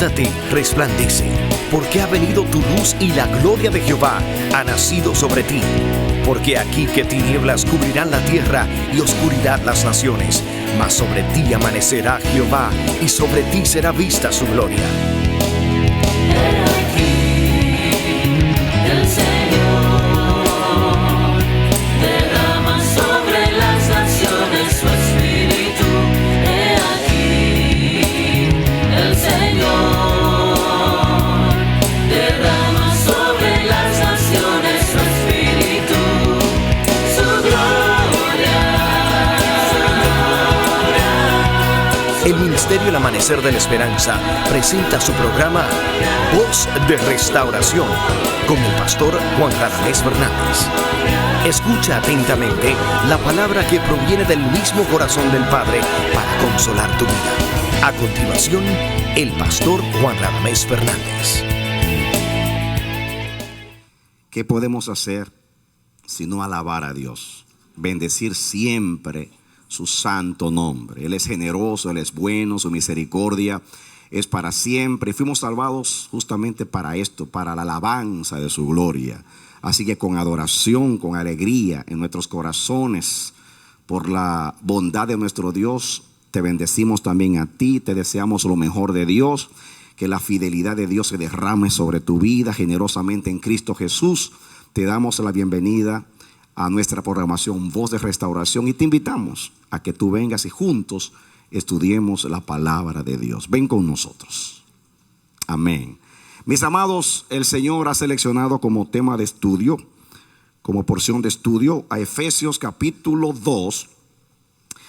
levántate, resplandece, porque ha venido tu luz y la gloria de Jehová ha nacido sobre ti. Porque aquí que tinieblas cubrirán la tierra y oscuridad las naciones, mas sobre ti amanecerá Jehová y sobre ti será vista su gloria. El Ministerio El Amanecer de la Esperanza presenta su programa Voz de Restauración con el pastor Juan Radamés Fernández. Escucha atentamente la palabra que proviene del mismo corazón del Padre para consolar tu vida. A continuación, el pastor Juan Radamés Fernández. ¿Qué podemos hacer sino alabar a Dios? Bendecir siempre su santo nombre. Él es generoso, Él es bueno, su misericordia es para siempre. Y fuimos salvados justamente para esto, para la alabanza de su gloria. Así que con adoración, con alegría en nuestros corazones, por la bondad de nuestro Dios, te bendecimos también a ti, te deseamos lo mejor de Dios, que la fidelidad de Dios se derrame sobre tu vida generosamente en Cristo Jesús. Te damos la bienvenida a nuestra programación Voz de Restauración y te invitamos a que tú vengas y juntos estudiemos la palabra de Dios. Ven con nosotros. Amén. Mis amados, el Señor ha seleccionado como tema de estudio, como porción de estudio, a Efesios capítulo 2.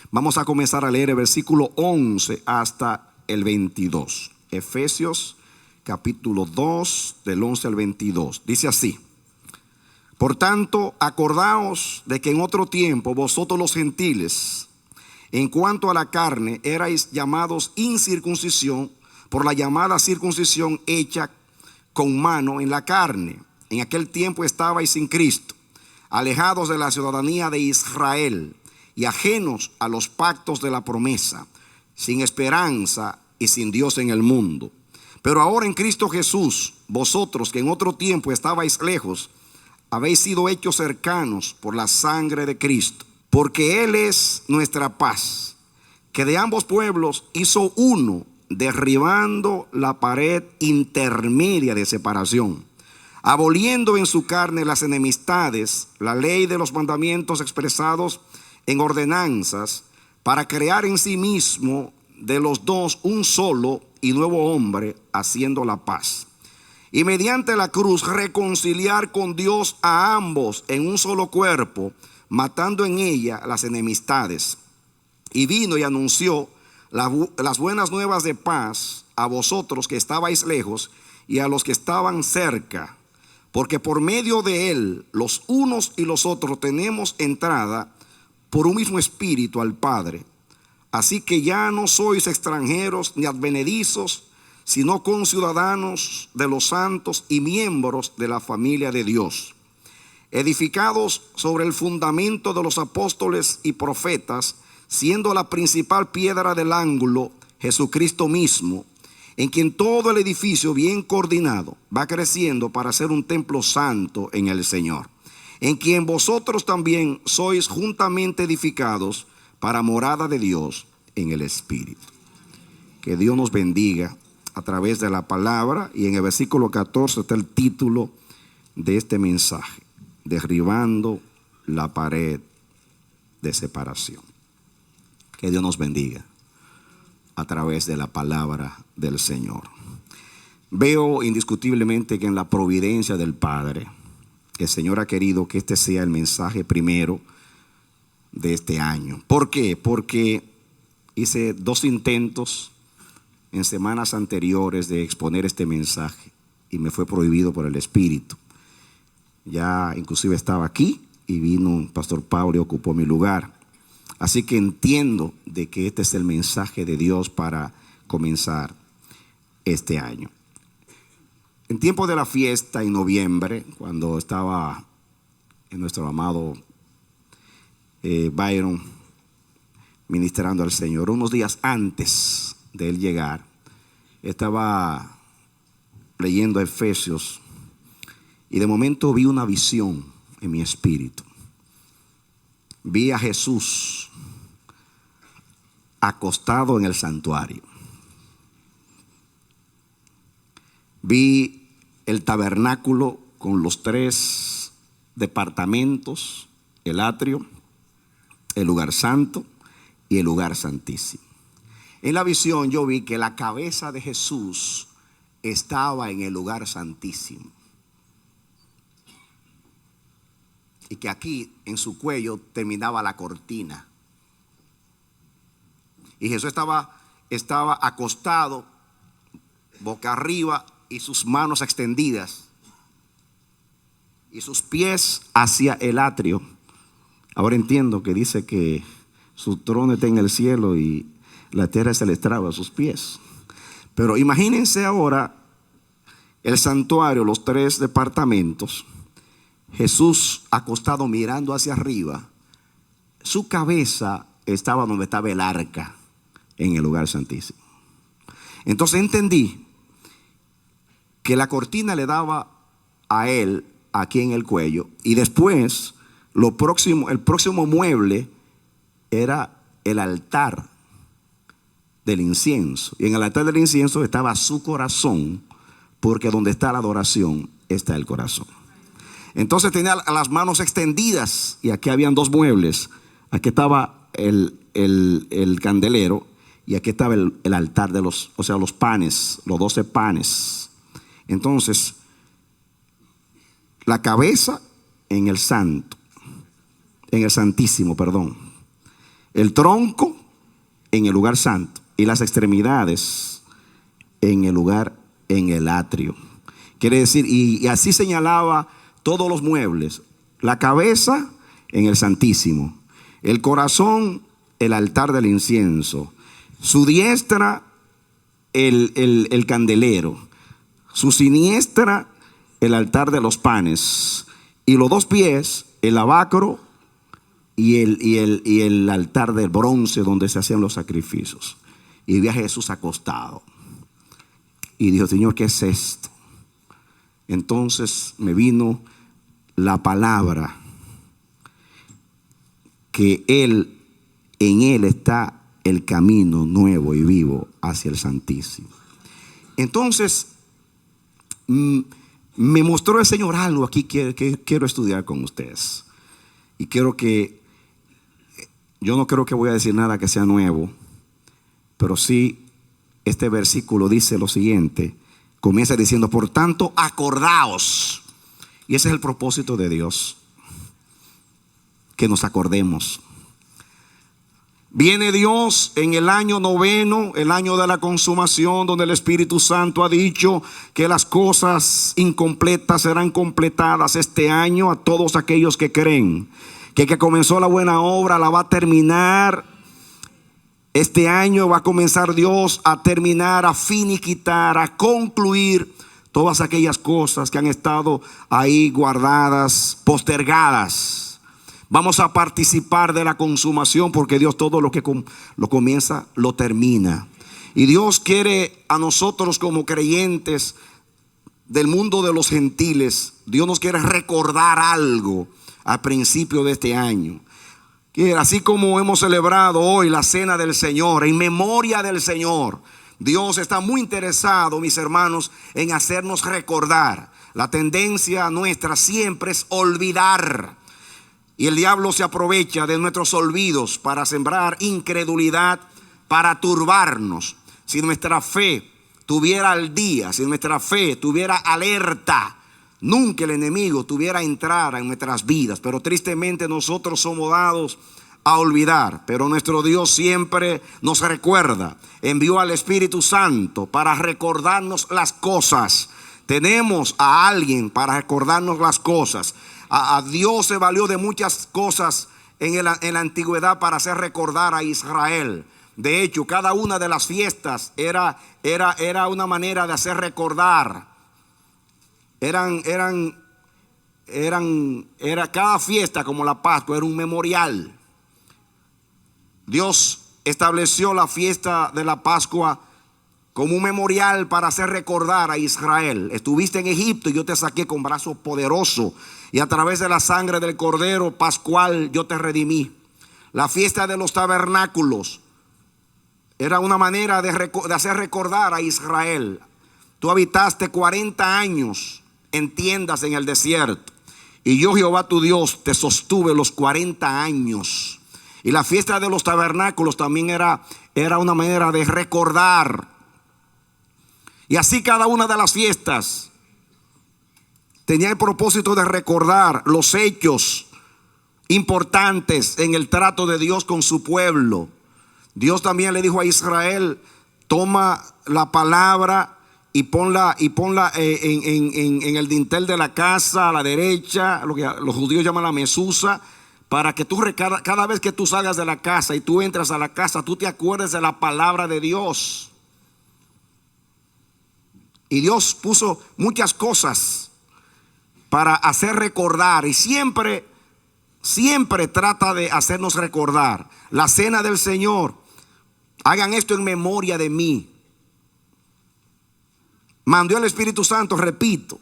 Vamos a comenzar a leer el versículo 11 hasta el 22. Efesios capítulo 2, del 11 al 22. Dice así: por tanto, acordaos de que en otro tiempo vosotros los gentiles, en cuanto a la carne, erais llamados incircuncisión por la llamada circuncisión hecha con mano en la carne. En aquel tiempo estabais sin Cristo, alejados de la ciudadanía de Israel y ajenos a los pactos de la promesa, sin esperanza y sin Dios en el mundo. Pero ahora en Cristo Jesús, vosotros que en otro tiempo estabais lejos, habéis sido hechos cercanos por la sangre de Cristo, porque Él es nuestra paz, que de ambos pueblos hizo uno, derribando la pared intermedia de separación, aboliendo en su carne las enemistades, la ley de los mandamientos expresados en ordenanzas, para crear en sí mismo de los dos un solo y nuevo hombre, haciendo la paz. Y mediante la cruz reconciliar con Dios a ambos en un solo cuerpo, matando en ella las enemistades. Y vino y anunció las buenas nuevas de paz a vosotros que estabais lejos y a los que estaban cerca, porque por medio de él los unos y los otros tenemos entrada por un mismo espíritu al Padre. Así que ya no sois extranjeros ni advenedizos, sino conciudadanos de los santos y miembros de la familia de Dios, edificados sobre el fundamento de los apóstoles y profetas, siendo la principal piedra del ángulo Jesucristo mismo, en quien todo el edificio bien coordinado va creciendo para ser un templo santo en el Señor, en quien vosotros también sois juntamente edificados para morada de Dios en el Espíritu. Que Dios nos bendiga a través de la palabra, y en el versículo 14 está el título de este mensaje: derribando la pared de separación. Que Dios nos bendiga a través de la palabra del Señor. Veo indiscutiblemente que en la providencia del Padre, el Señor ha querido que este sea el mensaje primero de este año. ¿Por qué? Porque hice 2 intentos en semanas anteriores de exponer este mensaje y me fue prohibido por el Espíritu. Ya inclusive estaba aquí y vino Pastor Pablo y ocupó mi lugar. Así que entiendo de que este es el mensaje de Dios para comenzar este año. En tiempo de la fiesta en noviembre, cuando estaba en nuestro amado Byron ministrando al Señor, unos días antes de él llegar, estaba leyendo Efesios y de momento vi una visión en mi espíritu. Vi a Jesús acostado en el santuario. Vi el tabernáculo con los 3 departamentos, el atrio, el lugar santo y el lugar santísimo. En la visión yo vi que la cabeza de Jesús estaba en el lugar santísimo y que aquí en su cuello terminaba la cortina. Y Jesús estaba acostado boca arriba y sus manos extendidas y sus pies hacia el atrio. Ahora entiendo que dice que su trono está en el cielo y la tierra es el estrado a sus pies. Pero imagínense ahora el santuario, los 3 departamentos, Jesús acostado mirando hacia arriba. Su cabeza estaba donde estaba el arca, en el lugar santísimo. Entonces entendí que la cortina le daba a él aquí en el cuello, y después el próximo mueble era el altar del incienso, y en el altar del incienso estaba su corazón, porque donde está la adoración está el corazón. Entonces tenía las manos extendidas y aquí habían 2 muebles. Aquí estaba el candelero y aquí estaba el altar de los panes, los 12 panes. Entonces la cabeza en el santísimo, el tronco en el lugar santo y las extremidades en el atrio. Quiere decir, y así señalaba todos los muebles: la cabeza en el santísimo, el corazón el altar del incienso, su diestra el candelero, su siniestra el altar de los panes, y los 2 pies el lavacro y el altar del bronce donde se hacían los sacrificios. Y vi a Jesús acostado y dijo: Señor, ¿qué es esto? Entonces me vino la palabra que en él está el camino nuevo y vivo hacia el Santísimo. Entonces me mostró el Señor algo aquí que quiero estudiar con ustedes. Y yo no creo que voy a decir nada que sea nuevo, pero sí este versículo dice lo siguiente. Comienza diciendo: por tanto, acordaos. Y ese es el propósito de Dios, que nos acordemos. Viene Dios en el año 9, el año de la consumación, donde el Espíritu Santo ha dicho que las cosas incompletas serán completadas este año a todos aquellos que creen. Que el que comenzó la buena obra la va a terminar. Este año va a comenzar Dios a terminar, a finiquitar, a concluir todas aquellas cosas que han estado ahí guardadas, postergadas. Vamos a participar de la consumación, porque Dios todo lo que lo comienza, lo termina. Y Dios quiere a nosotros como creyentes del mundo de los gentiles, Dios nos quiere recordar algo al principio de este año. Que así como hemos celebrado hoy la cena del Señor, en memoria del Señor, Dios está muy interesado, mis hermanos, en hacernos recordar. La tendencia nuestra siempre es olvidar. Y el diablo se aprovecha de nuestros olvidos para sembrar incredulidad, para turbarnos. Si nuestra fe tuviera al día, si nuestra fe tuviera alerta, nunca el enemigo tuviera entrada en nuestras vidas. Pero tristemente nosotros somos dados a olvidar. Pero nuestro Dios siempre nos recuerda. Envió al Espíritu Santo para recordarnos las cosas. Tenemos a alguien para recordarnos las cosas. A Dios se valió de muchas cosas en la antigüedad para hacer recordar a Israel. De hecho, cada una de las fiestas era una manera de hacer recordar. Cada fiesta, como la Pascua, era un memorial. Dios estableció la fiesta de la Pascua como un memorial para hacer recordar a Israel. Estuviste en Egipto y yo te saqué con brazo poderoso, y a través de la sangre del cordero pascual yo te redimí. La fiesta de los tabernáculos era una manera de hacer recordar a Israel. Tú habitaste 40 años en tiendas en el desierto, y yo, Jehová tu Dios, te sostuve los 40 años. Y la fiesta de los tabernáculos también era una manera de recordar. Y así cada una de las fiestas tenía el propósito de recordar los hechos importantes en el trato de Dios con su pueblo. Dios también le dijo a Israel: toma la palabra y ponla en el dintel de la casa a la derecha, lo que los judíos llaman la mesusa, para que tú cada vez que tú salgas de la casa y tú entras a la casa, tú te acuerdes de la palabra de Dios. Y Dios puso muchas cosas para hacer recordar, y siempre trata de hacernos recordar. La cena del Señor: hagan esto en memoria de mí. Mandó el Espíritu Santo, repito,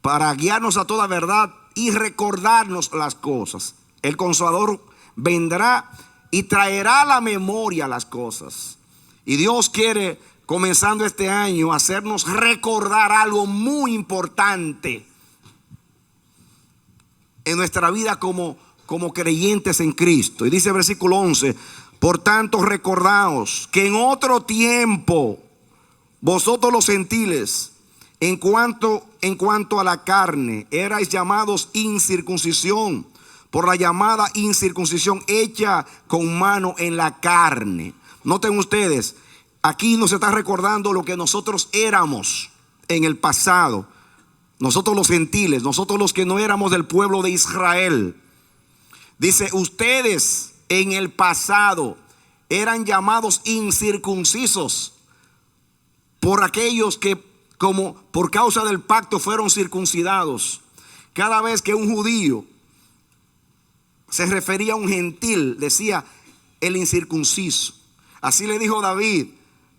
para guiarnos a toda verdad y recordarnos las cosas. El Consolador vendrá y traerá a la memoria las cosas. Y Dios quiere, comenzando este año, hacernos recordar algo muy importante en nuestra vida como creyentes en Cristo. Y dice el versículo 11: por tanto, recordaos que en otro tiempo vosotros los gentiles, en cuanto a la carne, erais llamados incircuncisión, por la llamada incircuncisión hecha con mano en la carne. Noten ustedes, aquí nos está recordando lo que nosotros éramos en el pasado. Nosotros los gentiles, nosotros los que no éramos del pueblo de Israel. Dice: ustedes en el pasado eran llamados incircuncisos por aquellos que, como por causa del pacto, fueron circuncidados. Cada vez que un judío se refería a un gentil, decía el incircunciso. Así le dijo David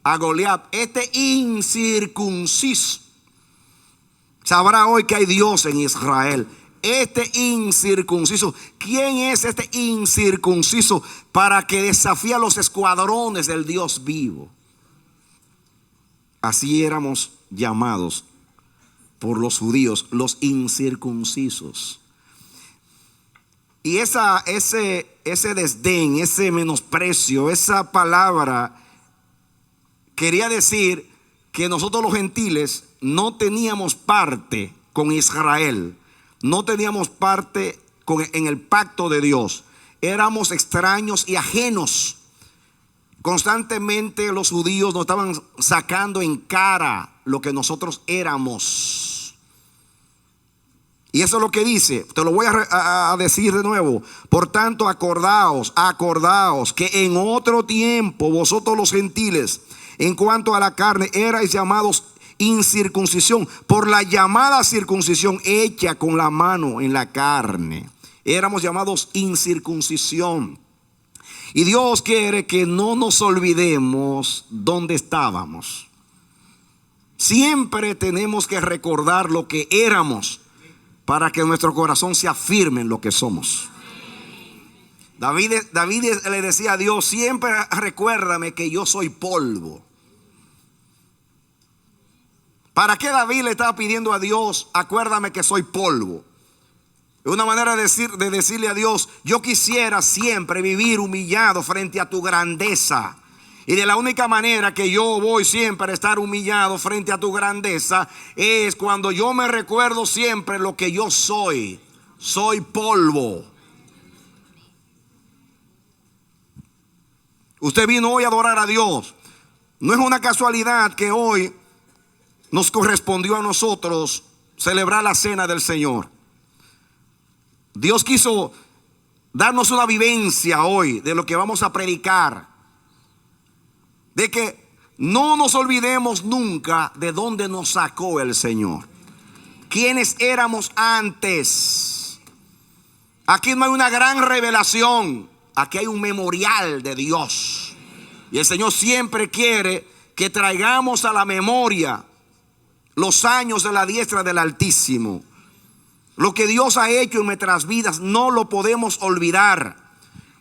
a Goliat: este incircunciso. Sabrá hoy que hay Dios en Israel. Este incircunciso. ¿Quién es este incircunciso para que desafíe a los escuadrones del Dios vivo? Así éramos llamados por los judíos, los incircuncisos. Y ese desdén, ese menosprecio, esa palabra quería decir que nosotros los gentiles no teníamos parte con Israel, no teníamos parte en el pacto de Dios. Éramos extraños y ajenos. Constantemente los judíos nos estaban sacando en cara lo que nosotros éramos. Y eso es lo que dice. Te lo voy a decir de nuevo. Por tanto, acordaos que en otro tiempo vosotros los gentiles, en cuanto a la carne, erais llamados incircuncisión, por la llamada circuncisión hecha con la mano en la carne. Éramos llamados incircuncisión. Y Dios quiere que no nos olvidemos dónde estábamos. Siempre tenemos que recordar lo que éramos para que nuestro corazón se afirme en lo que somos. David le decía a Dios: siempre recuérdame que yo soy polvo. ¿Para qué David le estaba pidiendo a Dios: acuérdame que soy polvo? Es una manera de decirle a Dios: yo quisiera siempre vivir humillado frente a tu grandeza. Y de la única manera que yo voy siempre a estar humillado frente a tu grandeza es cuando yo me recuerdo siempre lo que yo soy. Soy polvo. Usted vino hoy a adorar a Dios. No es una casualidad que hoy nos correspondió a nosotros celebrar la cena del Señor. Dios quiso darnos una vivencia hoy de lo que vamos a predicar. De que no nos olvidemos nunca de dónde nos sacó el Señor. ¿Quiénes éramos antes? Aquí no hay una gran revelación. Aquí hay un memorial de Dios. Y el Señor siempre quiere que traigamos a la memoria los años de la diestra del Altísimo. Lo que Dios ha hecho en nuestras vidas no lo podemos olvidar.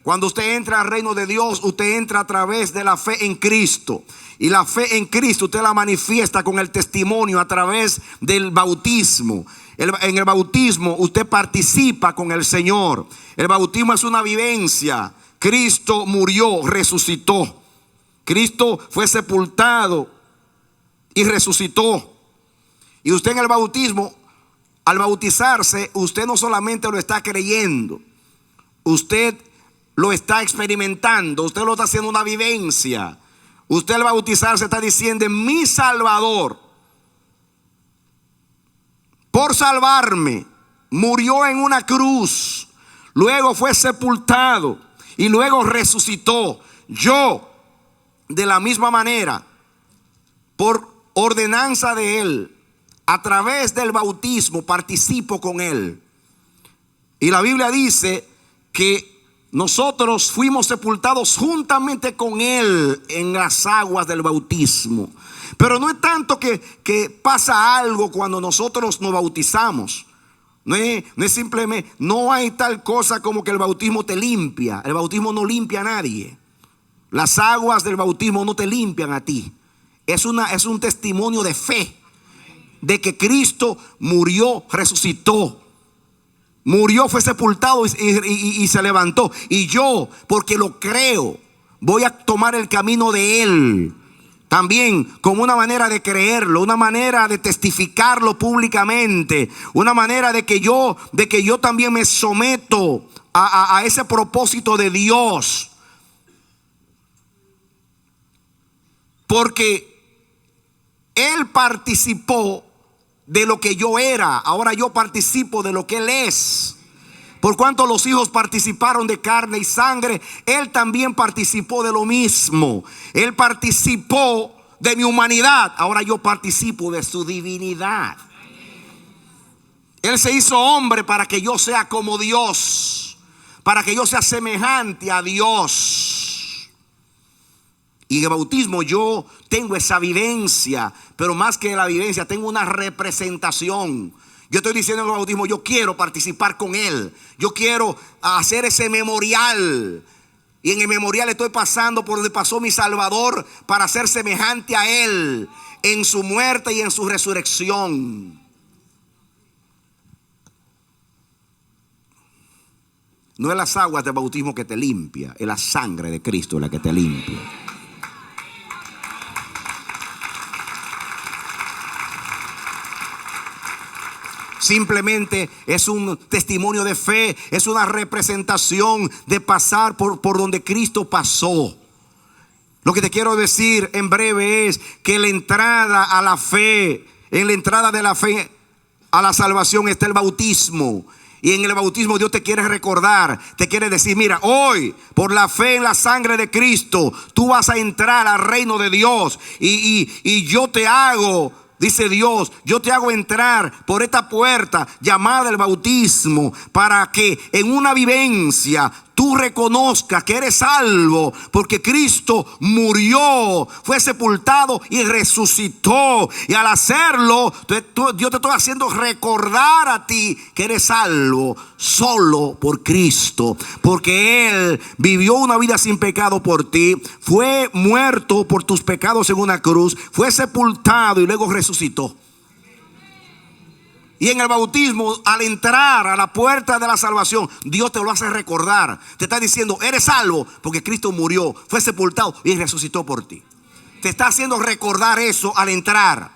Cuando usted entra al reino de Dios, usted entra a través de la fe en Cristo. Y la fe en Cristo usted la manifiesta con el testimonio a través del bautismo. En el bautismo usted participa con el Señor. El bautismo es una vivencia. Cristo murió, resucitó. Cristo fue sepultado y resucitó. Y usted en el bautismo, al bautizarse, usted no solamente lo está creyendo, usted lo está experimentando, usted lo está haciendo una vivencia. Usted al bautizarse está diciendo: mi Salvador, por salvarme, murió en una cruz, luego fue sepultado y luego resucitó. Yo, de la misma manera, por ordenanza de Él, a través del bautismo participo con Él. Y la Biblia dice que nosotros fuimos sepultados juntamente con Él en las aguas del bautismo. Pero no es tanto que pasa algo cuando nosotros nos bautizamos. No es simplemente, no hay tal cosa como que el bautismo te limpia. El bautismo no limpia a nadie. Las aguas del bautismo no te limpian a ti. Es un testimonio de fe, de que Cristo murió, resucitó. Murió, fue sepultado y se levantó. Y yo, porque lo creo, voy a tomar el camino de Él. También como una manera de creerlo, una manera de testificarlo públicamente, una manera de que yo también me someto a ese propósito de Dios. Porque Él participó de lo que yo era, ahora yo participo de lo que Él es. Por cuanto los hijos participaron de carne y sangre, Él también participó de lo mismo. Él participó de mi humanidad, ahora yo participo de su divinidad. Él se hizo hombre para que yo sea como Dios, para que yo sea semejante a Dios. Y en el bautismo yo tengo esa vivencia, pero más que la vivencia, tengo una representación. Yo estoy diciendo en el bautismo, yo quiero participar con Él. Yo quiero hacer ese memorial. Y en el memorial estoy pasando por donde pasó mi Salvador para ser semejante a Él en su muerte y en su resurrección. No es las aguas del bautismo que te limpia, es la sangre de Cristo la que te limpia. Simplemente es un testimonio de fe, es una representación de pasar por donde Cristo pasó. Lo que te quiero decir en breve es que la entrada a la fe, en la entrada de la fe a la salvación está el bautismo. Y en el bautismo Dios te quiere recordar, te quiere decir: mira, hoy por la fe en la sangre de Cristo tú vas a entrar al reino de Dios. Y yo te hago, dice Dios, yo te hago entrar por esta puerta llamada el bautismo, para que en una vivencia tú reconozcas que eres salvo, porque Cristo murió, fue sepultado y resucitó. Y al hacerlo, Dios te está haciendo recordar a ti que eres salvo solo por Cristo, porque Él vivió una vida sin pecado por ti, fue muerto por tus pecados en una cruz, fue sepultado y luego resucitó. Y en el bautismo, al entrar a la puerta de la salvación, Dios te lo hace recordar. Te está diciendo: eres salvo porque Cristo murió, fue sepultado y resucitó por ti. Te está haciendo recordar eso al entrar.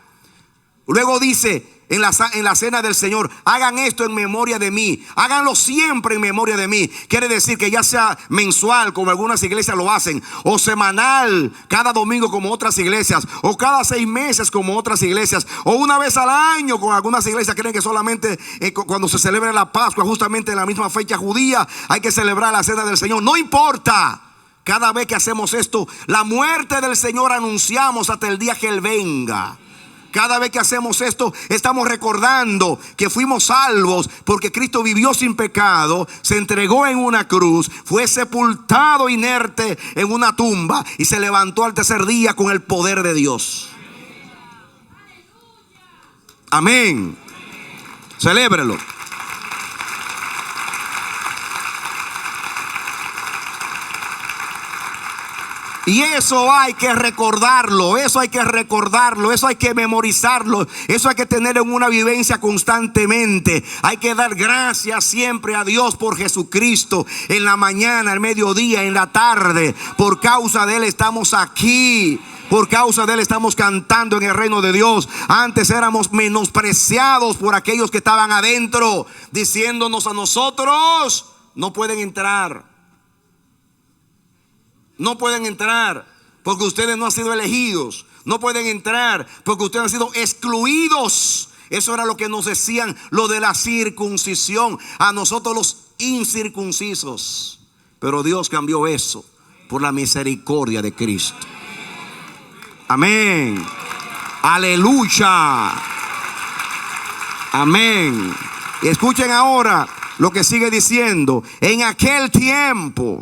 Luego dice en la cena del Señor: hagan esto en memoria de mí. Háganlo siempre en memoria de mí. Quiere decir que ya sea mensual, como algunas iglesias lo hacen, o semanal, cada domingo como otras iglesias, o cada 6 meses como otras iglesias, o una vez al año, como algunas iglesias creen que solamente cuando se celebra la Pascua, justamente en la misma fecha judía, hay que celebrar la cena del Señor. No importa. Cada vez que hacemos esto, la muerte del Señor anunciamos hasta el día que Él venga. Cada vez que hacemos esto, estamos recordando que fuimos salvos porque Cristo vivió sin pecado, se entregó en una cruz, fue sepultado inerte en una tumba y se levantó al tercer día con el poder de Dios. Amén. Celébrelo. Y eso hay que recordarlo, eso hay que recordarlo, eso hay que memorizarlo, eso hay que tener en una vivencia constantemente. Hay que dar gracias siempre a Dios por Jesucristo, en la mañana, al mediodía, en la tarde. Por causa de Él estamos aquí. Por causa de Él estamos cantando en el reino de Dios. Antes éramos menospreciados por aquellos que estaban adentro, diciéndonos a nosotros: no pueden entrar. No pueden entrar porque ustedes no han sido elegidos. No pueden entrar porque ustedes han sido excluidos. Eso era lo que nos decían, lo de la circuncisión, a nosotros los incircuncisos. Pero Dios cambió eso por la misericordia de Cristo. Amén. Aleluya. Amén. Y escuchen ahora lo que sigue diciendo: en aquel tiempo.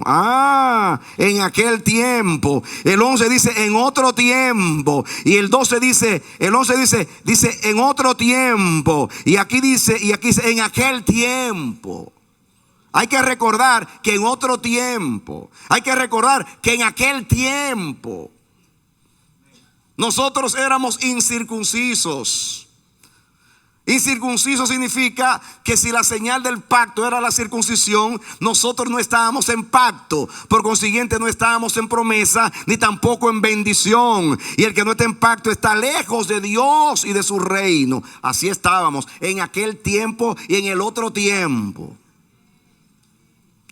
En aquel tiempo. El 11 dice en otro tiempo. Y el 12 dice, el 11 dice en otro tiempo. Y aquí dice en aquel tiempo. Hay que recordar que en otro tiempo. Hay que recordar que en aquel tiempo nosotros éramos incircuncisos. Incircunciso significa que si la señal del pacto era la circuncisión, nosotros no estábamos en pacto. Por consiguiente, no estábamos en promesa ni tampoco en bendición. Y el que no está en pacto está lejos de Dios y de su reino. Así estábamos en aquel tiempo y en el otro tiempo.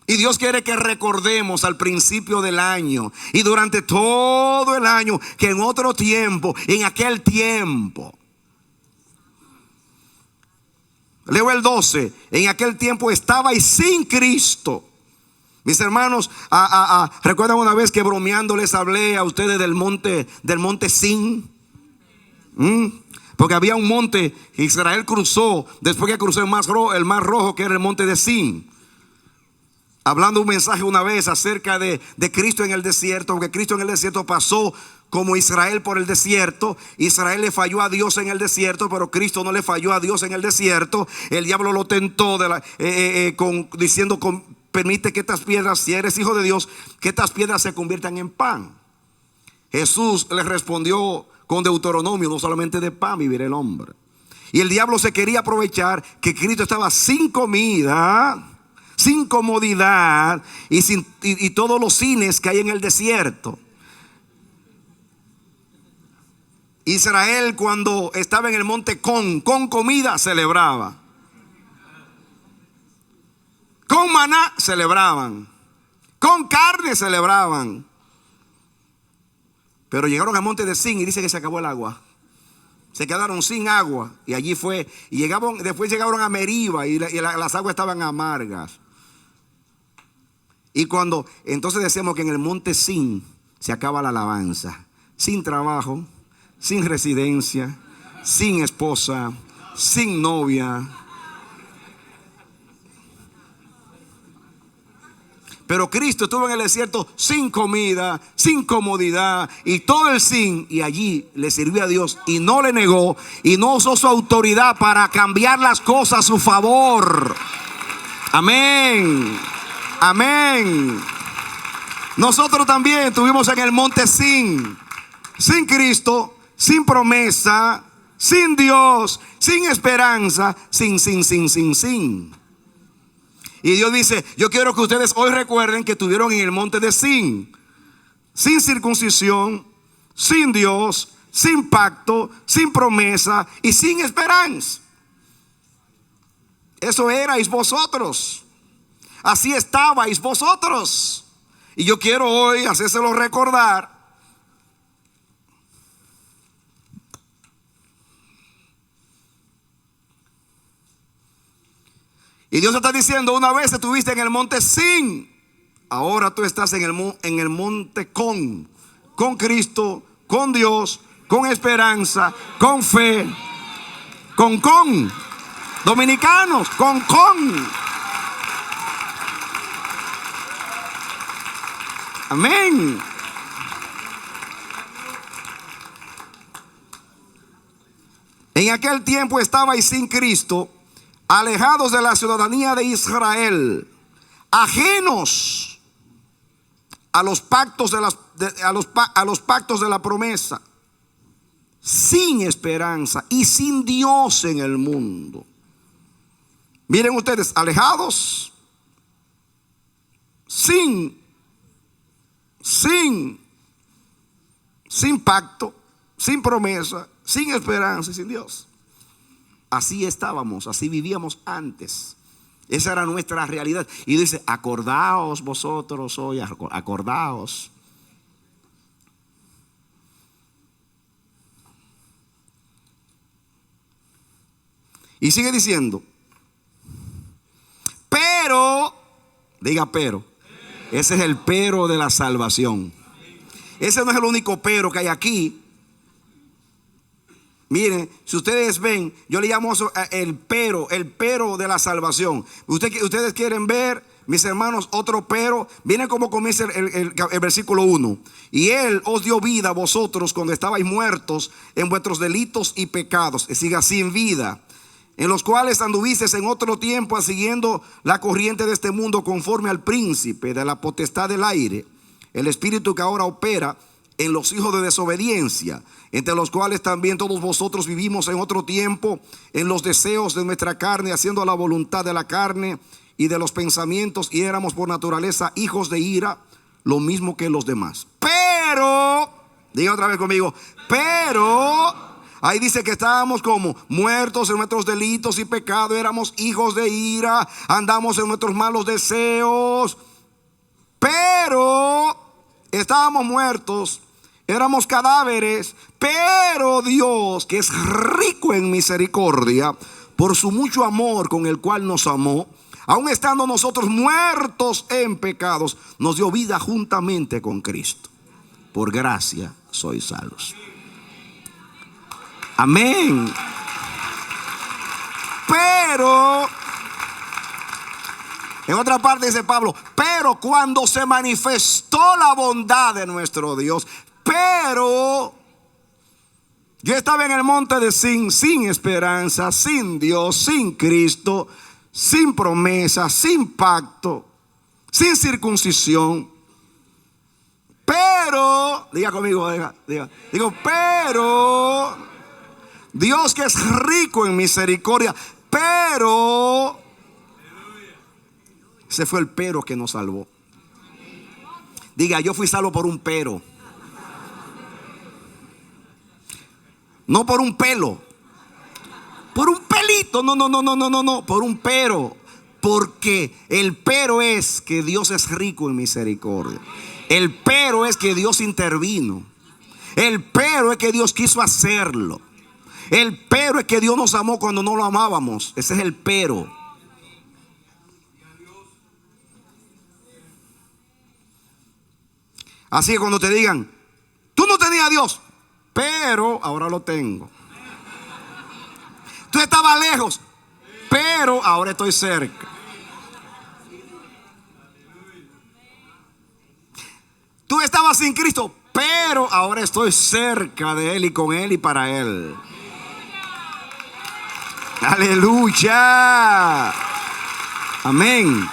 Y Dios quiere que recordemos al principio del año y durante todo el año que en otro tiempo, en aquel tiempo. Leo el 12. En aquel tiempo estabais sin Cristo. Mis hermanos, ¿recuerdan una vez que bromeando les hablé a ustedes del monte Sin? Porque había un monte que Israel cruzó después que cruzó el mar Rojo, que era el monte de Sin. Hablando un mensaje una vez acerca de Cristo en el desierto, porque Cristo en el desierto pasó como Israel por el desierto. Israel le falló a Dios en el desierto, pero Cristo no le falló a Dios en el desierto. El diablo lo tentó diciendo: permite que estas piedras, si eres hijo de Dios, que estas piedras se conviertan en pan. Jesús le respondió con Deuteronomio: no solamente de pan vivirá el hombre. Y el diablo se quería aprovechar que Cristo estaba sin comida, sin comodidad y todos los cines que hay en el desierto. Israel, cuando estaba en el monte con comida, celebraba. Con maná celebraban. Con carne celebraban. Pero llegaron al monte de Sin y dice que se acabó el agua. Se quedaron sin agua. Y allí fue. Y después llegaron a Meriba y las aguas estaban amargas. Y cuando entonces decimos que en el monte Sin se acaba la alabanza. Sin trabajo, sin residencia, sin esposa, sin novia. Pero Cristo estuvo en el desierto sin comida, sin comodidad y todo el sin. Y allí le sirvió a Dios y no le negó y no usó su autoridad para cambiar las cosas a su favor. Amén. Amén. Nosotros también estuvimos en el monte sin Cristo, sin promesa, sin Dios, sin esperanza, sin. Y Dios dice: yo quiero que ustedes hoy recuerden que estuvieron en el monte de sin circuncisión, sin Dios, sin pacto, sin promesa y sin esperanza. Eso erais vosotros. Así estabais vosotros. Y yo quiero hoy hacérselo recordar. Y Dios está diciendo: una vez estuviste en el monte sin, ahora tú estás en el monte con Cristo, con Dios, con esperanza, con fe, con dominicanos, con. Amén. En aquel tiempo estabais sin Cristo, alejados de la ciudadanía de Israel, ajenos a los pactos a los pactos de la promesa, sin esperanza y sin Dios en el mundo. Miren ustedes, alejados, sin pacto, sin promesa, sin esperanza y sin Dios. Así estábamos, así vivíamos antes. Esa era nuestra realidad. Y dice, acordaos vosotros hoy, acordaos. Y sigue diciendo, pero, diga pero, ese es el pero de la salvación. Ese no es el único pero que hay aquí. Miren, si ustedes ven, yo le llamo eso el pero de la salvación. Ustedes quieren ver, mis hermanos, otro pero. Miren cómo comienza el versículo 1. Y Él os dio vida a vosotros cuando estabais muertos en vuestros delitos y pecados. Siga, sin vida, en los cuales anduvisteis en otro tiempo siguiendo la corriente de este mundo, conforme al príncipe de la potestad del aire, el espíritu que ahora opera en los hijos de desobediencia, entre los cuales también todos vosotros vivimos en otro tiempo en los deseos de nuestra carne, haciendo la voluntad de la carne y de los pensamientos, y éramos por naturaleza hijos de ira, lo mismo que los demás. Pero, diga otra vez conmigo, pero ahí dice que estábamos como muertos en nuestros delitos y pecados, éramos hijos de ira, andamos en nuestros malos deseos, pero estábamos muertos, éramos cadáveres, pero Dios, que es rico en misericordia, por su mucho amor con el cual nos amó, aun estando nosotros muertos en pecados, nos dio vida juntamente con Cristo. Por gracia sois salvos. Amén. Pero, en otra parte dice Pablo, pero cuando se manifestó la bondad de nuestro Dios, pero yo estaba en el monte de sin esperanza, sin Dios, sin Cristo, sin promesa, sin pacto, sin circuncisión. Pero, diga conmigo, digo, pero Dios, que es rico en misericordia, pero, ese fue el pero que nos salvó. Diga, yo fui salvo por un pero. No por un pelo, por un pelito, no, por un pero. Porque el pero es que Dios es rico en misericordia. El pero es que Dios intervino. El pero es que Dios quiso hacerlo. El pero es que Dios nos amó cuando no lo amábamos. Ese es el pero. Así que cuando te digan, tú no tenías a Dios, pero ahora lo tengo. Tú estabas lejos, pero ahora estoy cerca. Tú estabas sin Cristo, pero ahora estoy cerca de Él y con Él y para Él. Aleluya. Amén.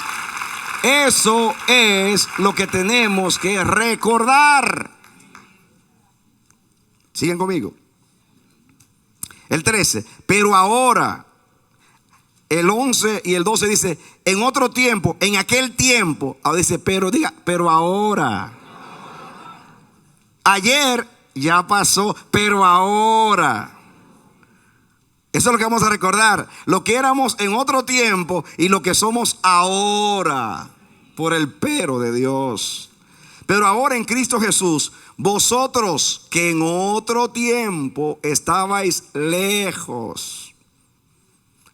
Eso es lo que tenemos que recordar. Sigan conmigo. El 13, pero ahora. El 11 y el 12 dice, en otro tiempo, en aquel tiempo. Ahora dice, pero diga, pero ahora. Ayer ya pasó, pero ahora. Eso es lo que vamos a recordar. Lo que éramos en otro tiempo y lo que somos ahora. Por el pero de Dios. Pero ahora en Cristo Jesús, vosotros que en otro tiempo estabais lejos,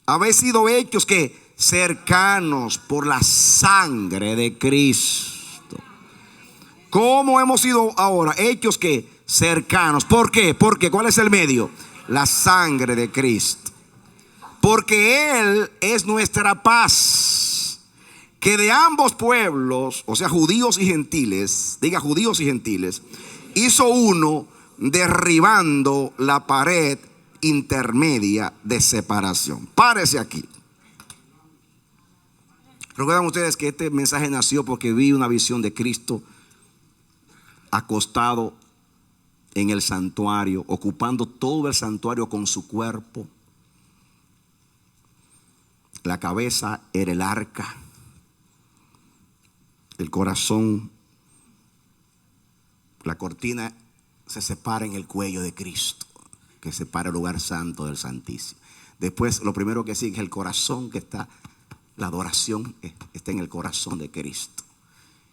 habéis sido hechos que cercanos por la sangre de Cristo. ¿Cómo hemos sido ahora hechos que cercanos. ¿Por qué? Porque ¿cuál es el medio? La sangre de Cristo. Porque Él es nuestra paz, que de ambos pueblos, o sea, judíos y gentiles, diga judíos y gentiles, hizo uno, derribando la pared intermedia de separación. Párese aquí. Recuerdan ustedes que este mensaje nació porque vi una visión de Cristo acostado en el santuario, ocupando todo el santuario con su cuerpo. La cabeza era el arca, el corazón, la cortina se separa en el cuello de Cristo, que separa el lugar santo del santísimo. Después lo primero que sigue es el corazón, que está, la adoración está en el corazón de Cristo.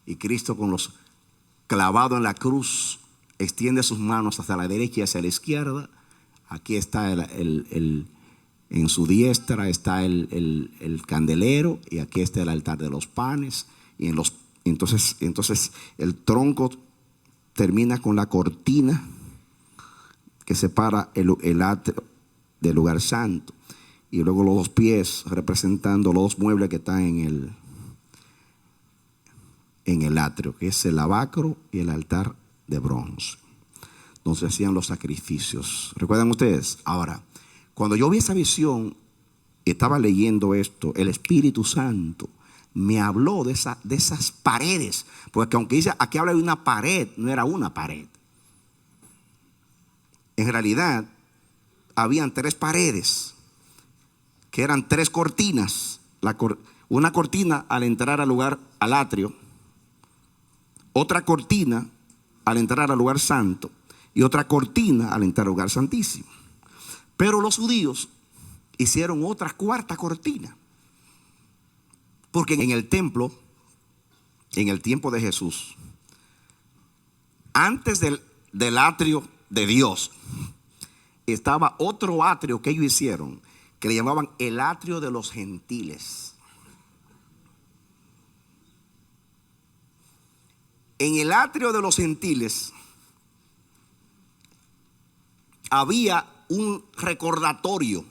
Y Cristo, con los clavados en la cruz, extiende sus manos hacia la derecha y hacia la izquierda. Aquí está en su diestra está el candelero, y aquí está el altar de los panes. Y entonces el tronco termina con la cortina que separa el atrio del lugar santo, y luego los dos pies representando los dos muebles que están en el atrio, que es el lavacro y el altar de bronce, donde se hacían los sacrificios. ¿Recuerdan ustedes? Ahora, cuando yo vi esa visión y estaba leyendo esto, el Espíritu Santo me habló de esas paredes, porque aunque dice aquí habla de una pared, no era una pared. En realidad habían tres paredes, que eran tres cortinas. Una cortina al entrar al lugar, al atrio, otra cortina al entrar al lugar santo, y otra cortina al entrar al lugar santísimo. Pero los judíos hicieron otra cuarta cortina, porque en el templo, en el tiempo de Jesús, antes del atrio de Dios, estaba otro atrio que ellos hicieron, que le llamaban el atrio de los gentiles. En el atrio de los gentiles había un recordatorio,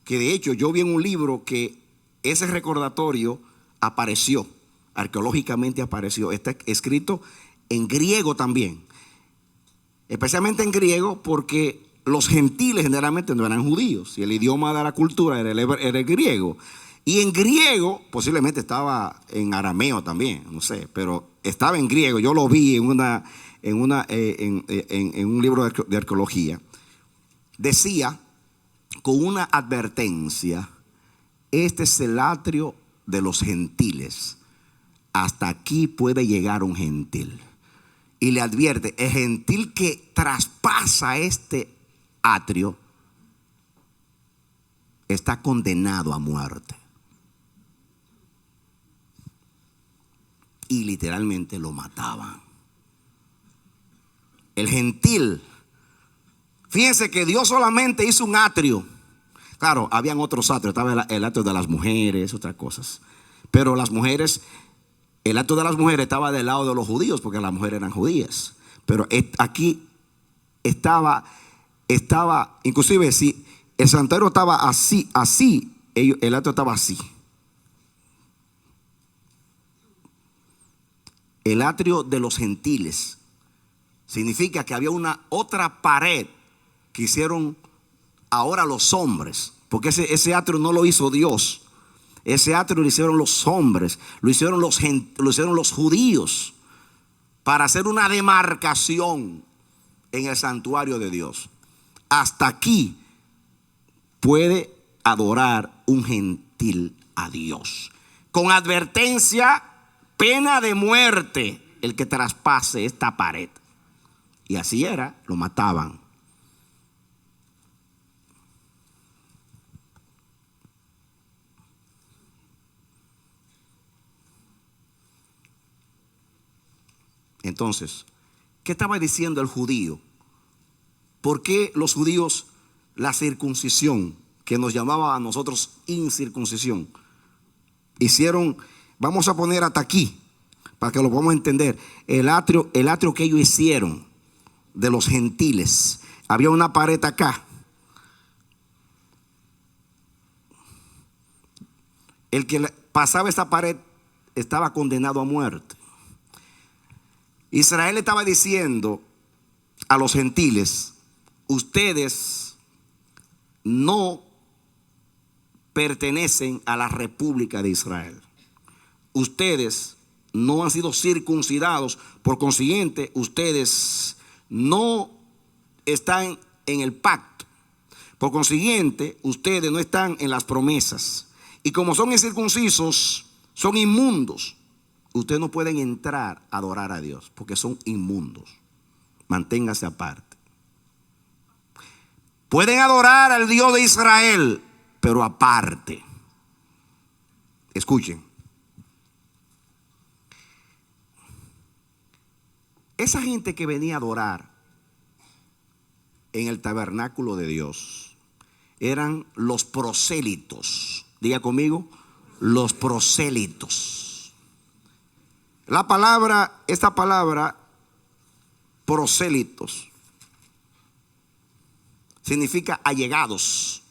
que de hecho yo vi en un libro que ese recordatorio apareció, arqueológicamente apareció. Está escrito en griego también, especialmente en griego, porque los gentiles generalmente no eran judíos y el idioma de la cultura era el griego. Y en griego, posiblemente estaba en arameo también, no sé, pero estaba en griego. Yo lo vi en un libro de arqueología. Decía con una advertencia: este es el atrio de los gentiles, hasta aquí puede llegar un gentil. Y le advierte: el gentil que traspasa este atrio está condenado a muerte. Y literalmente lo mataban. El gentil, fíjense que Dios solamente hizo un atrio. Claro, habían otros atrios, estaba el atrio de las mujeres, otras cosas. Pero las mujeres, el atrio de las mujeres estaba del lado de los judíos, porque las mujeres eran judías. Pero aquí estaba, inclusive si el santuario estaba así, el atrio estaba así. El atrio de los gentiles significa que había una otra pared que hicieron ahora los hombres, porque ese atrio no lo hizo Dios. Ese atrio lo hicieron los hombres, lo hicieron los judíos, para hacer una demarcación en el santuario de Dios. Hasta aquí puede adorar un gentil a Dios, con advertencia, pena de muerte, el que traspase esta pared. Y así era, lo mataban. Entonces, ¿qué estaba diciendo el judío? ¿Por qué los judíos la circuncisión, que nos llamaba a nosotros incircuncisión, hicieron? Vamos a poner hasta aquí para que lo podamos entender. El atrio que ellos hicieron de los gentiles. Había una pared acá. El que pasaba esta pared estaba condenado a muerte. Israel estaba diciendo a los gentiles: ustedes no pertenecen a la República de Israel. Ustedes no han sido circuncidados, por consiguiente, ustedes no están en el pacto. Por consiguiente, ustedes no están en las promesas. Y como son incircuncisos, son inmundos. Ustedes no pueden entrar a adorar a Dios porque son inmundos. Manténgase aparte. Pueden adorar al Dios de Israel, pero aparte. Escuchen. Esa gente que venía a adorar en el tabernáculo de Dios eran los prosélitos. Diga conmigo, los prosélitos. Esta palabra prosélitos significa allegados.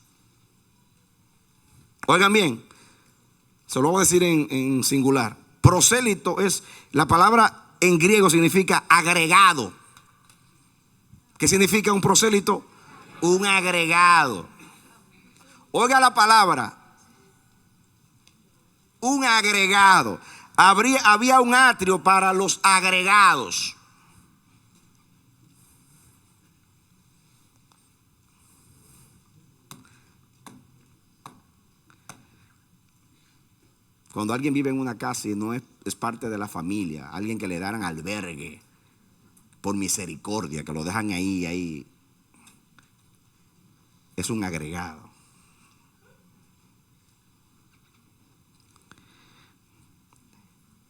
Oigan bien, se lo voy a decir en singular. Prosélito es, la palabra en griego significa agregado. ¿Qué significa un prosélito? Un agregado. Oiga la palabra. Un agregado. Había un atrio para los agregados. Cuando alguien vive en una casa y no es parte de la familia, alguien que le darán albergue por misericordia, que lo dejan ahí, es un agregado.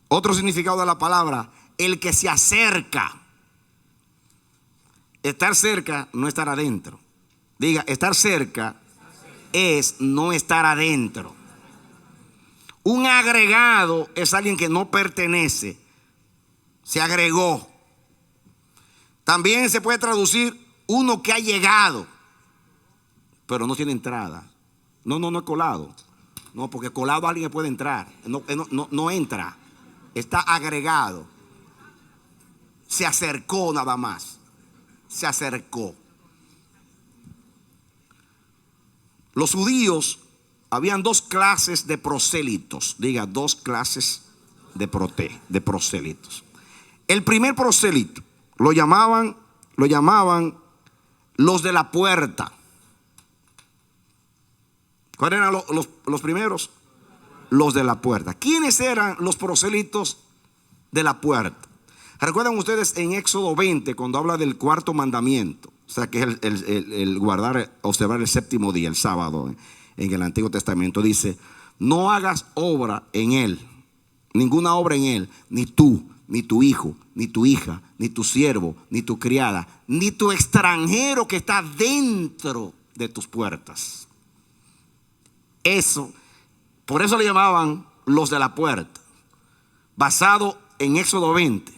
Otro significado de la palabra, el que se acerca. Estar cerca no estar adentro. Diga, estar cerca es no estar adentro. Un agregado es alguien que no pertenece, se agregó. También se puede traducir uno que ha llegado, pero no tiene entrada. No es colado. No, porque colado alguien puede entrar. No entra. Está agregado. Se acercó nada más. Se acercó. Los judíos, habían dos clases de prosélitos. Diga, dos clases de prosélitos. El primer prosélito lo llamaban los de la puerta. ¿Cuáles eran los primeros? Los de la puerta. ¿Quiénes eran los prosélitos de la puerta? ¿Recuerdan ustedes en Éxodo 20 cuando habla del cuarto mandamiento? O sea, que es el observar el séptimo día, el sábado. En el Antiguo Testamento dice: no hagas obra en él, ninguna obra en él, ni tú, ni tu hijo, ni tu hija, ni tu siervo, ni tu criada, ni tu extranjero que está dentro de tus puertas. Por eso le llamaban los de la puerta, basado en Éxodo 20.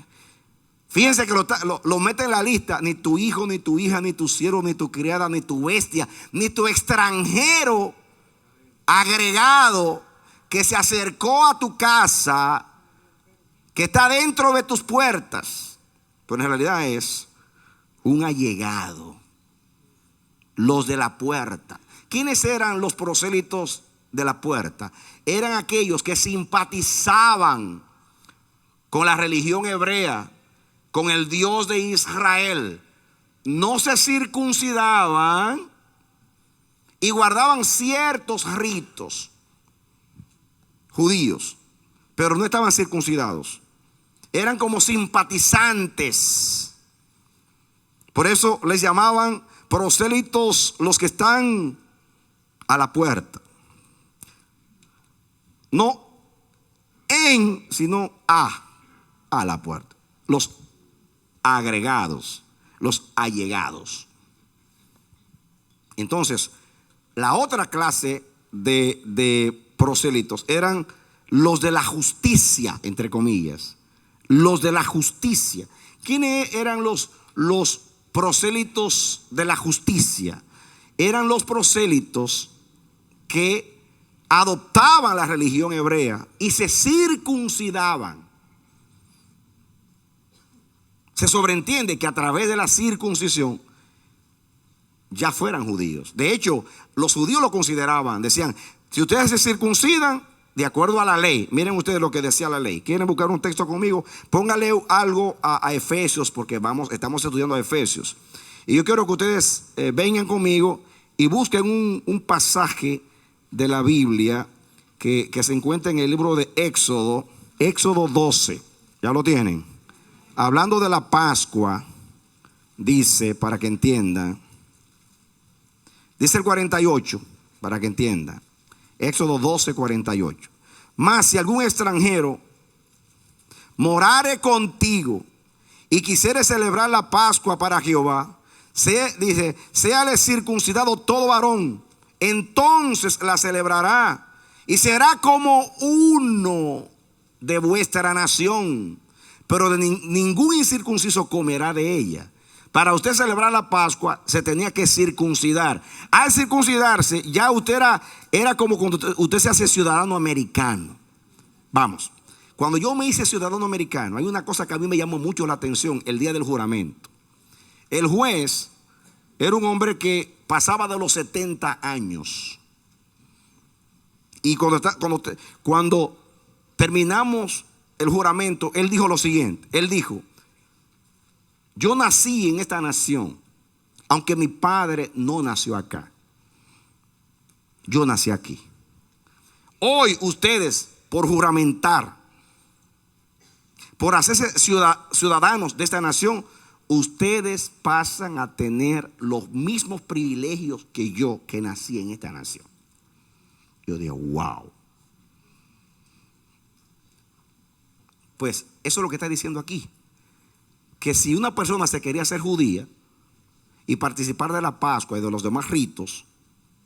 Fíjense que lo mete en la lista: ni tu hijo, ni tu hija, ni tu siervo, ni tu criada, ni tu bestia, ni tu extranjero agregado que se acercó a tu casa, que está dentro de tus puertas. Pero en realidad es un allegado. Los de la puerta. ¿Quiénes eran los prosélitos de la puerta? Eran aquellos que simpatizaban con la religión hebrea, con el Dios de Israel. No se circuncidaban y guardaban ciertos ritos judíos, pero no estaban circuncidados. Eran como simpatizantes. Por eso les llamaban prosélitos los que están a la puerta. No en, sino a la puerta. Los agregados, los allegados. Entonces, la otra clase de prosélitos eran los de la justicia, entre comillas. Los de la justicia. ¿Quiénes eran los prosélitos de la justicia. Eran los prosélitos que adoptaban la religión hebrea y se circuncidaban. Se sobreentiende que a través de la circuncisión ya fueran judíos. De hecho, los judíos lo consideraban, decían, si ustedes se circuncidan de acuerdo a la ley, miren ustedes lo que decía la ley. ¿Quieren buscar un texto conmigo? Póngale algo a Efesios, porque estamos estudiando a Efesios. Y yo quiero que ustedes vengan conmigo y busquen un pasaje de la Biblia que se encuentra en el libro de Éxodo, Éxodo 12. ¿Ya lo tienen? Hablando de la Pascua, dice, para que entiendan, dice el 48, para que entiendan, Éxodo 12, 48. Mas si algún extranjero morare contigo y quisiere celebrar la Pascua para Jehová, dice, séale circuncidado todo varón, entonces la celebrará y será como uno de vuestra nación. Pero de ningún incircunciso comerá de ella. Para usted celebrar la Pascua se tenía que circuncidar. Al circuncidarse ya usted era como cuando usted se hace ciudadano americano. Vamos, cuando yo me hice ciudadano americano, hay una cosa que a mí me llamó mucho la atención: el día del juramento. El juez era un hombre que pasaba de los 70 años. Y cuando terminamos el juramento, él dijo lo siguiente. Él dijo: yo nací en esta nación, aunque mi padre no nació acá. Yo nací aquí. Hoy ustedes, por juramentar, por hacerse ciudadanos de esta nación, ustedes pasan a tener los mismos privilegios que yo, que nací en esta nación. Yo digo, wow. Pues eso es lo que está diciendo aquí. Que si una persona se quería ser judía y participar de la Pascua y de los demás ritos,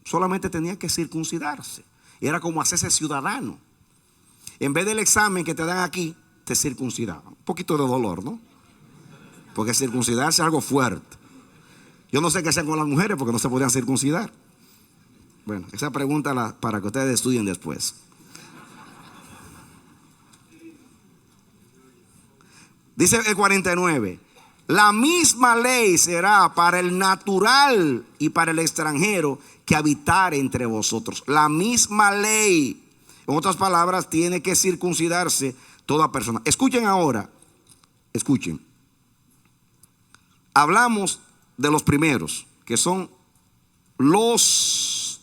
solamente tenía que circuncidarse. Era como hacerse ciudadano. En vez del examen que te dan aquí, te circuncidaban. Un poquito de dolor, ¿no? Porque circuncidarse es algo fuerte. Yo no sé qué hacían con las mujeres porque no se podían circuncidar. Bueno, esa pregunta para que ustedes estudien después. Dice el 49, la misma ley será para el natural y para el extranjero que habitar entre vosotros. La misma ley. En otras palabras, tiene que circuncidarse toda persona. Escuchen ahora, escuchen. Hablamos de los primeros, que son los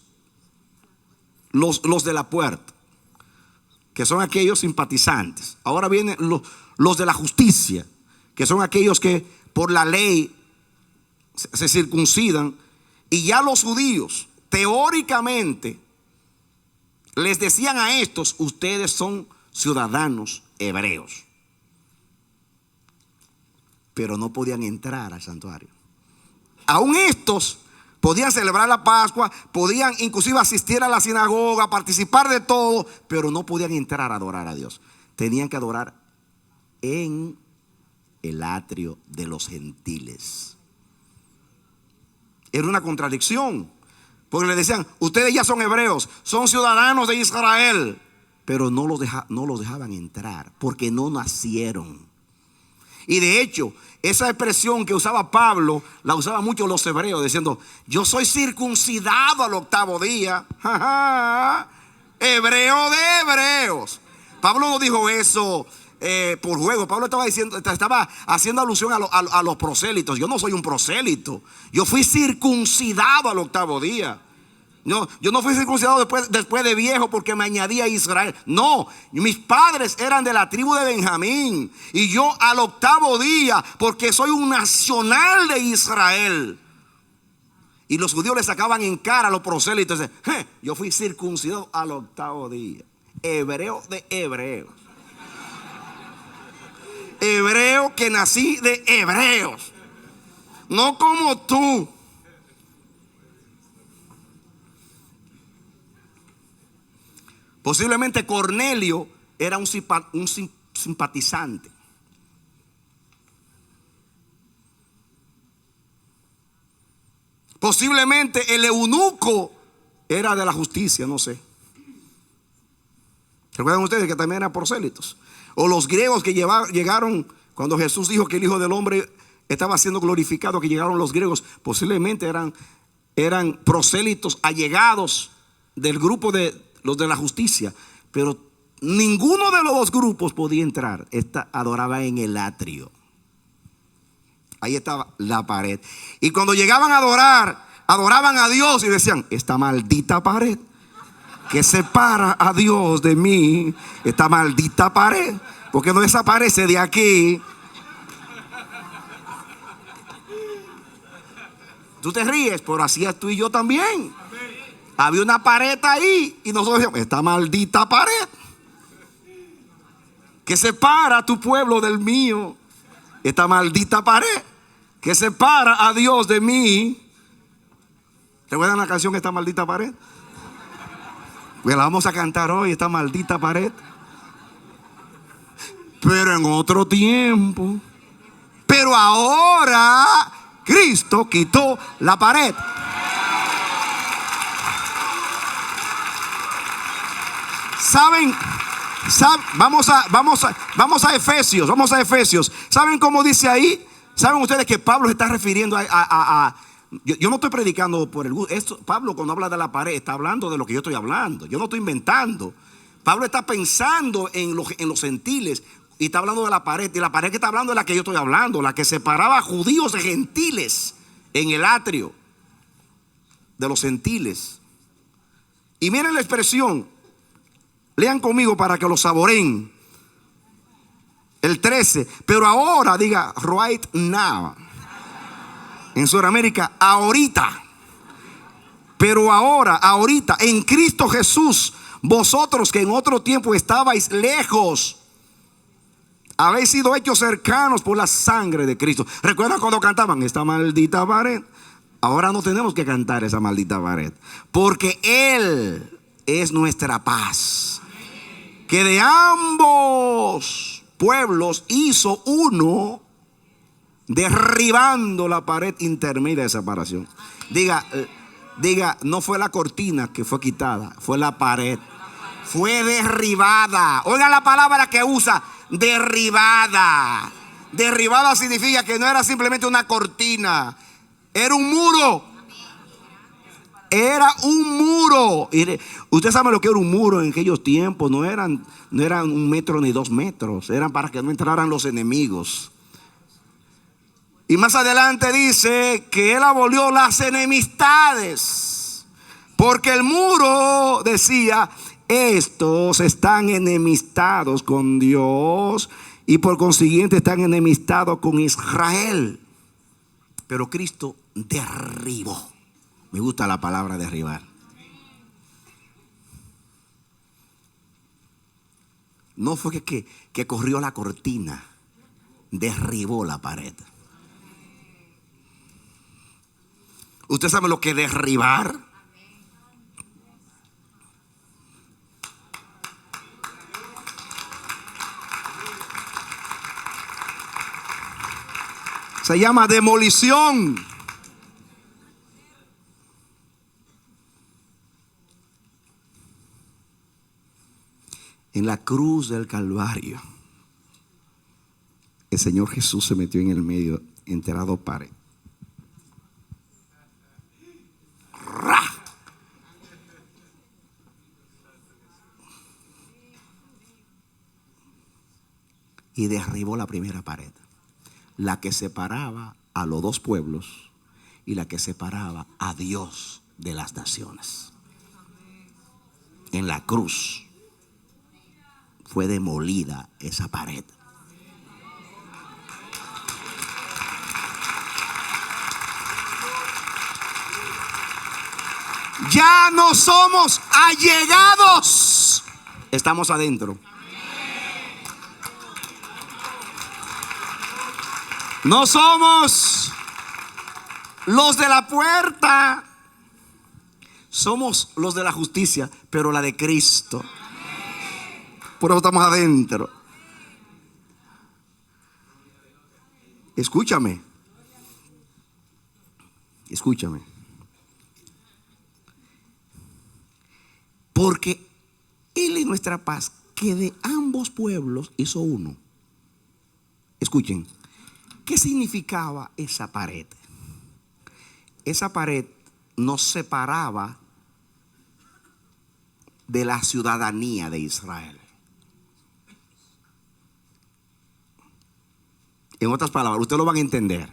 de la puerta, que son aquellos simpatizantes. Ahora vienen los de la justicia, que son aquellos que por la ley se circuncidan. Y ya los judíos, teóricamente, les decían a estos: ustedes son ciudadanos hebreos. Pero no podían entrar al santuario. Aún estos podían celebrar la Pascua, podían inclusive asistir a la sinagoga, participar de todo, pero no podían entrar a adorar a Dios. Tenían que adorar en el atrio de los gentiles. Era una contradicción, porque le decían: ustedes ya son hebreos, son ciudadanos de Israel, pero no los dejaban entrar porque no nacieron. Y de hecho, esa expresión que usaba Pablo, la usaban mucho los hebreos, diciendo: yo soy circuncidado al 8º día. Hebreo de hebreos. Pablo no dijo eso por juego. Pablo estaba haciendo alusión a los prosélitos. Yo no soy un prosélito. Yo fui circuncidado al 8º día. No, yo no fui circuncidado después de viejo porque me añadí a Israel. No, mis padres eran de la tribu de Benjamín. Y yo al 8º día, porque soy un nacional de Israel. Y los judíos le sacaban en cara a los prosélitos. Yo fui circuncidado al 8º día. Hebreo de hebreos. Hebreo que nací de hebreos. No como tú. Posiblemente Cornelio era un simpatizante. Posiblemente el eunuco era de la justicia, no sé. ¿Recuerdan ustedes que también eran prosélitos? O los griegos que llegaron cuando Jesús dijo que el Hijo del Hombre estaba siendo glorificado, que llegaron los griegos, posiblemente eran prosélitos allegados del grupo de los de la justicia, pero ninguno de los dos grupos podía entrar. Adoraba en el atrio. Ahí estaba la pared. Y cuando llegaban a adorar, adoraban a Dios y decían: esta maldita pared que separa a Dios de mí, esta maldita pared, porque no desaparece de aquí. Tú te ríes, pero así es tú y yo también. Había una pared ahí y nosotros decíamos: esta maldita pared que separa a tu pueblo del mío, esta maldita pared que separa a Dios de mí. ¿Recuerdan la canción Esta maldita pared? Pues la vamos a cantar hoy, esta maldita pared. Pero en otro tiempo. Pero ahora Cristo quitó la pared. ¿Saben? Vamos a Efesios. Vamos a Efesios. ¿Saben cómo dice ahí? ¿Saben ustedes que Pablo se está refiriendo yo no estoy predicando por el gusto. Pablo, cuando habla de la pared, está hablando de lo que yo estoy hablando. Yo no estoy inventando. Pablo está pensando en los gentiles y está hablando de la pared. Y la pared que está hablando es la que yo estoy hablando, la que separaba a judíos de gentiles en el atrio de los gentiles. Y miren la expresión. Lean conmigo para que lo saboreen. El 13. Pero ahora, diga right now. En Sudamérica, ahorita. Pero ahora, ahorita, en Cristo Jesús, vosotros que en otro tiempo estabais lejos, habéis sido hechos cercanos por la sangre de Cristo. ¿Recuerdan cuando cantaban esta maldita pared? Ahora no tenemos que cantar esa maldita pared, porque Él es nuestra paz, que de ambos pueblos hizo uno, derribando la pared intermedia de separación. Diga, no fue la cortina que fue quitada, fue la pared. Fue derribada. Oigan la palabra que usa: derribada. Derribada significa que no era simplemente una cortina, era un muro. Era un muro. Usted sabe lo que era un muro en aquellos tiempos. No eran 1 metro ni 2 metros. Eran para que no entraran los enemigos. Y más adelante dice que Él abolió las enemistades, porque el muro decía: estos están enemistados con Dios y por consiguiente están enemistados con Israel. Pero Cristo derribó. Me gusta la palabra derribar. No fue que corrió la cortina, derribó la pared. ¿Usted sabe lo que es derribar? Se llama demolición. En la cruz del Calvario, el Señor Jesús se metió en el medio, enterrado pared. Y derribó la primera pared, la que separaba a los dos pueblos y la que separaba a Dios de las naciones. En la cruz fue demolida esa pared. Ya no somos allegados, estamos adentro. No somos los de la puerta, somos los de la justicia, pero la de Cristo. Por eso estamos adentro. Escúchame. Porque Él es nuestra paz, que de ambos pueblos hizo uno. Escuchen, ¿qué significaba esa pared? Esa pared nos separaba de la ciudadanía de Israel. En otras palabras, ustedes lo van a entender.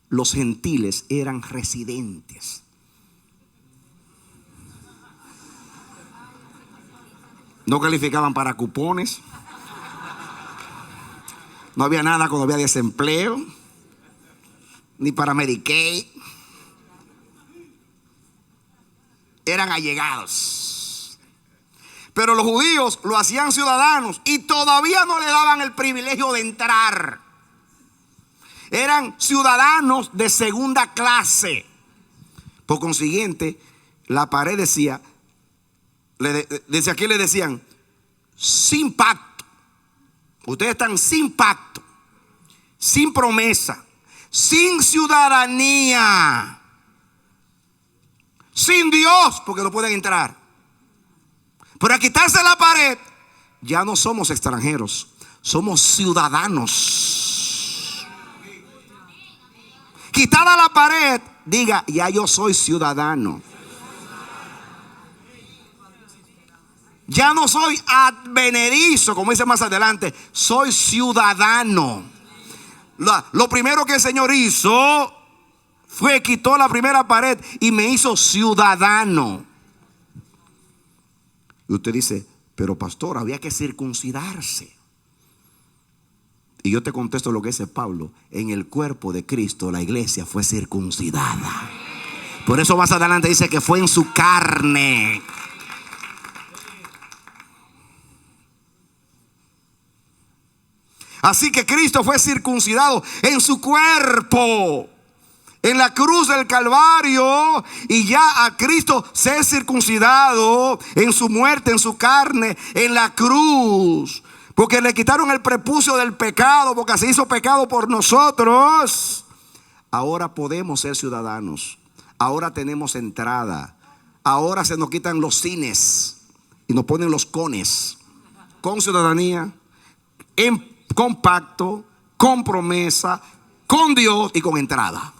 Los gentiles eran residentes. No calificaban para cupones. No había nada cuando había desempleo, ni para Medicaid. Eran allegados. Pero los judíos lo hacían ciudadanos y todavía no le daban el privilegio de entrar. Eran ciudadanos de segunda clase. Por consiguiente, la pared decía, desde aquí le decían, sin pacto. Ustedes están sin pacto, sin promesa, sin ciudadanía, sin Dios, porque no pueden entrar. Pero al quitarse la pared, ya no somos extranjeros, somos ciudadanos. Quitada la pared, diga, ya yo soy ciudadano. Ya no soy advenedizo, como dice más adelante, soy ciudadano. Lo primero que el Señor hizo fue quitó la primera pared y me hizo ciudadano. Y usted dice, pero pastor, había que circuncidarse. Y yo te contesto lo que dice Pablo: en el cuerpo de Cristo la iglesia fue circuncidada. Por eso más adelante dice que fue en su carne. Así que Cristo fue circuncidado en su cuerpo, en la cruz del Calvario, y ya a Cristo se es circuncidado en su muerte, en su carne, en la cruz. Porque le quitaron el prepucio del pecado, porque se hizo pecado por nosotros. Ahora podemos ser ciudadanos. Ahora tenemos entrada. Ahora se nos quitan los cines y nos ponen los cones. Con ciudadanía, con pacto, con promesa, con Dios y con entrada.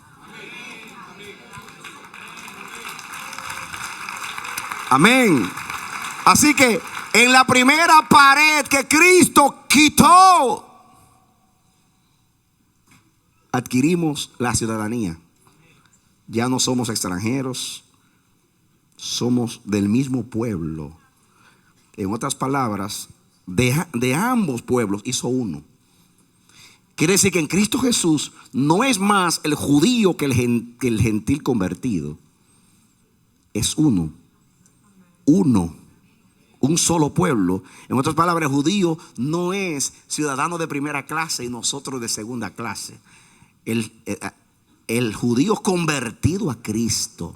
Amén. Así que en la primera pared que Cristo quitó, adquirimos la ciudadanía. Ya no somos extranjeros, somos del mismo pueblo. En otras palabras, de ambos pueblos hizo uno. Quiere decir que en Cristo Jesús no es más el judío que el gentil convertido. Es uno. Un solo pueblo. En otras palabras, el judío no es ciudadano de primera clase y nosotros de segunda clase. El judío convertido a Cristo.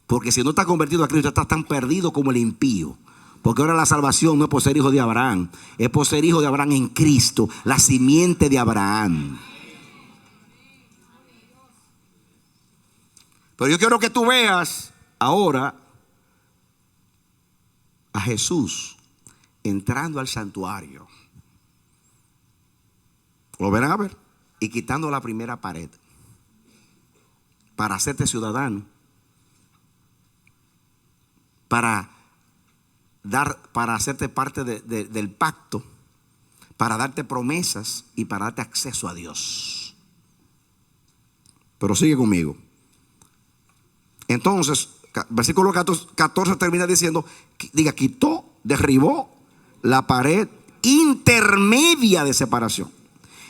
Porque si no está convertido a Cristo, está tan perdido como el impío. Porque ahora la salvación no es por ser hijo de Abraham, es por ser hijo de Abraham en Cristo, la simiente de Abraham. Pero yo quiero que tú veas ahora a Jesús entrando al santuario. Lo verán a ver. Y quitando la primera pared para hacerte ciudadano, para hacerte parte del pacto, para darte promesas y para darte acceso a Dios. Pero sigue conmigo. Entonces, versículo 14 termina diciendo, quitó, derribó la pared intermedia de separación.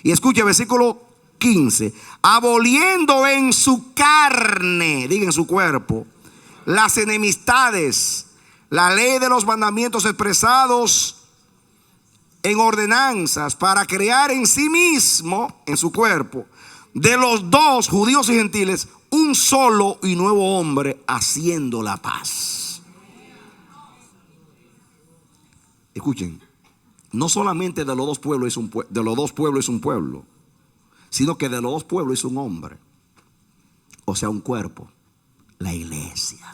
Y escuche versículo 15, aboliendo en su carne, diga en su cuerpo, las enemistades, la ley de los mandamientos expresados en ordenanzas, para crear en sí mismo, en su cuerpo, de los dos, judíos y gentiles, un solo y nuevo hombre, haciendo la paz. Escuchen, no solamente de los dos pueblos es un pueblo, sino que de los dos pueblos es un hombre, o sea, un cuerpo, la iglesia.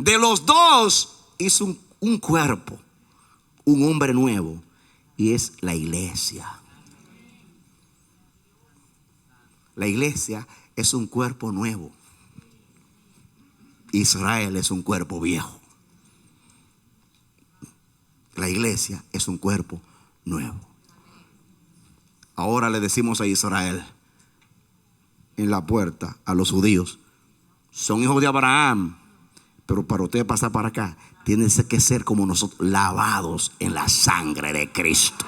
De los dos hizo un cuerpo, un hombre nuevo, y es la iglesia. La iglesia es un cuerpo nuevo. Israel es un cuerpo viejo. La iglesia es un cuerpo nuevo. Ahora le decimos a Israel en la puerta, a los judíos: son hijos de Abraham, pero para usted pasar para acá, tienen que ser como nosotros, lavados en la sangre de Cristo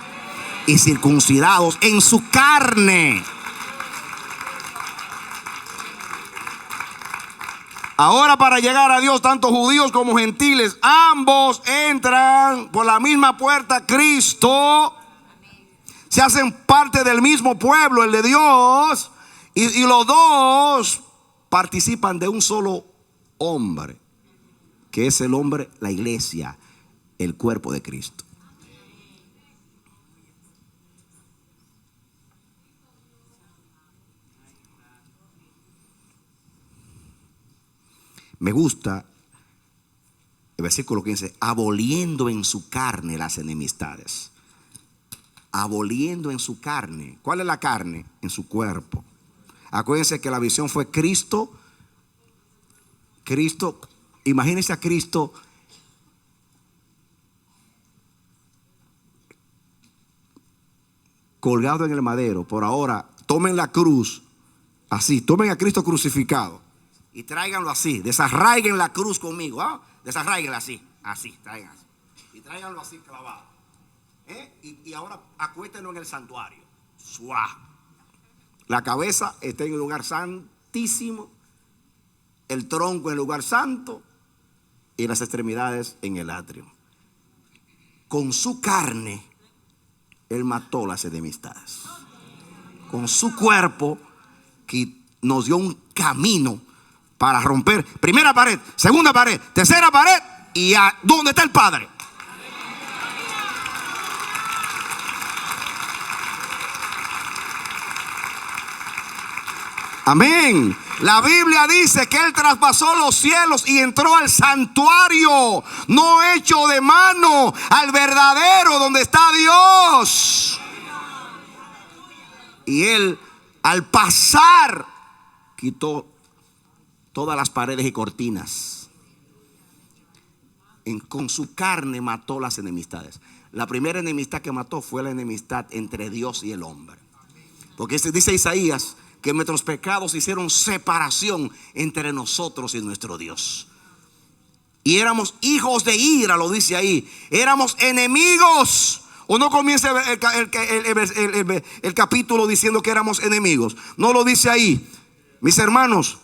y circuncidados en su carne. Ahora, para llegar a Dios, tanto judíos como gentiles, ambos entran por la misma puerta, Cristo. Se hacen parte del mismo pueblo, el de Dios. Y los dos participan de un solo hombre, que es el hombre, la iglesia, el cuerpo de Cristo. Me gusta el versículo 15: aboliendo en su carne las enemistades. Aboliendo en su carne. ¿Cuál es la carne? En su cuerpo. Acuérdense que la visión fue Cristo. Imagínense a Cristo colgado en el madero. Por ahora, tomen la cruz así, tomen a Cristo crucificado y tráiganlo así, desarraiguen la cruz conmigo, desarraiguenla así, traigan así, y tráiganlo así clavado, y ahora acuéstenlo en el santuario. ¡Suá! La cabeza está en el lugar santísimo, el tronco en el lugar santo y las extremidades en el atrio. Con su carne Él mató las enemistades. Con su cuerpo que nos dio un camino para romper primera pared, segunda pared, tercera pared, y a ¿dónde está el Padre? Amén. La Biblia dice que Él traspasó los cielos y entró al santuario, no hecho de mano, al verdadero, donde está Dios. Y Él, al pasar, quitó todas las paredes y cortinas. Con su carne mató las enemistades. La primera enemistad que mató fue la enemistad entre Dios y el hombre. Porque dice Isaías que nuestros pecados hicieron separación entre nosotros y nuestro Dios. Y éramos hijos de ira, lo dice ahí. Éramos enemigos. O no comienza el capítulo diciendo que éramos enemigos. No lo dice ahí. Mis hermanos,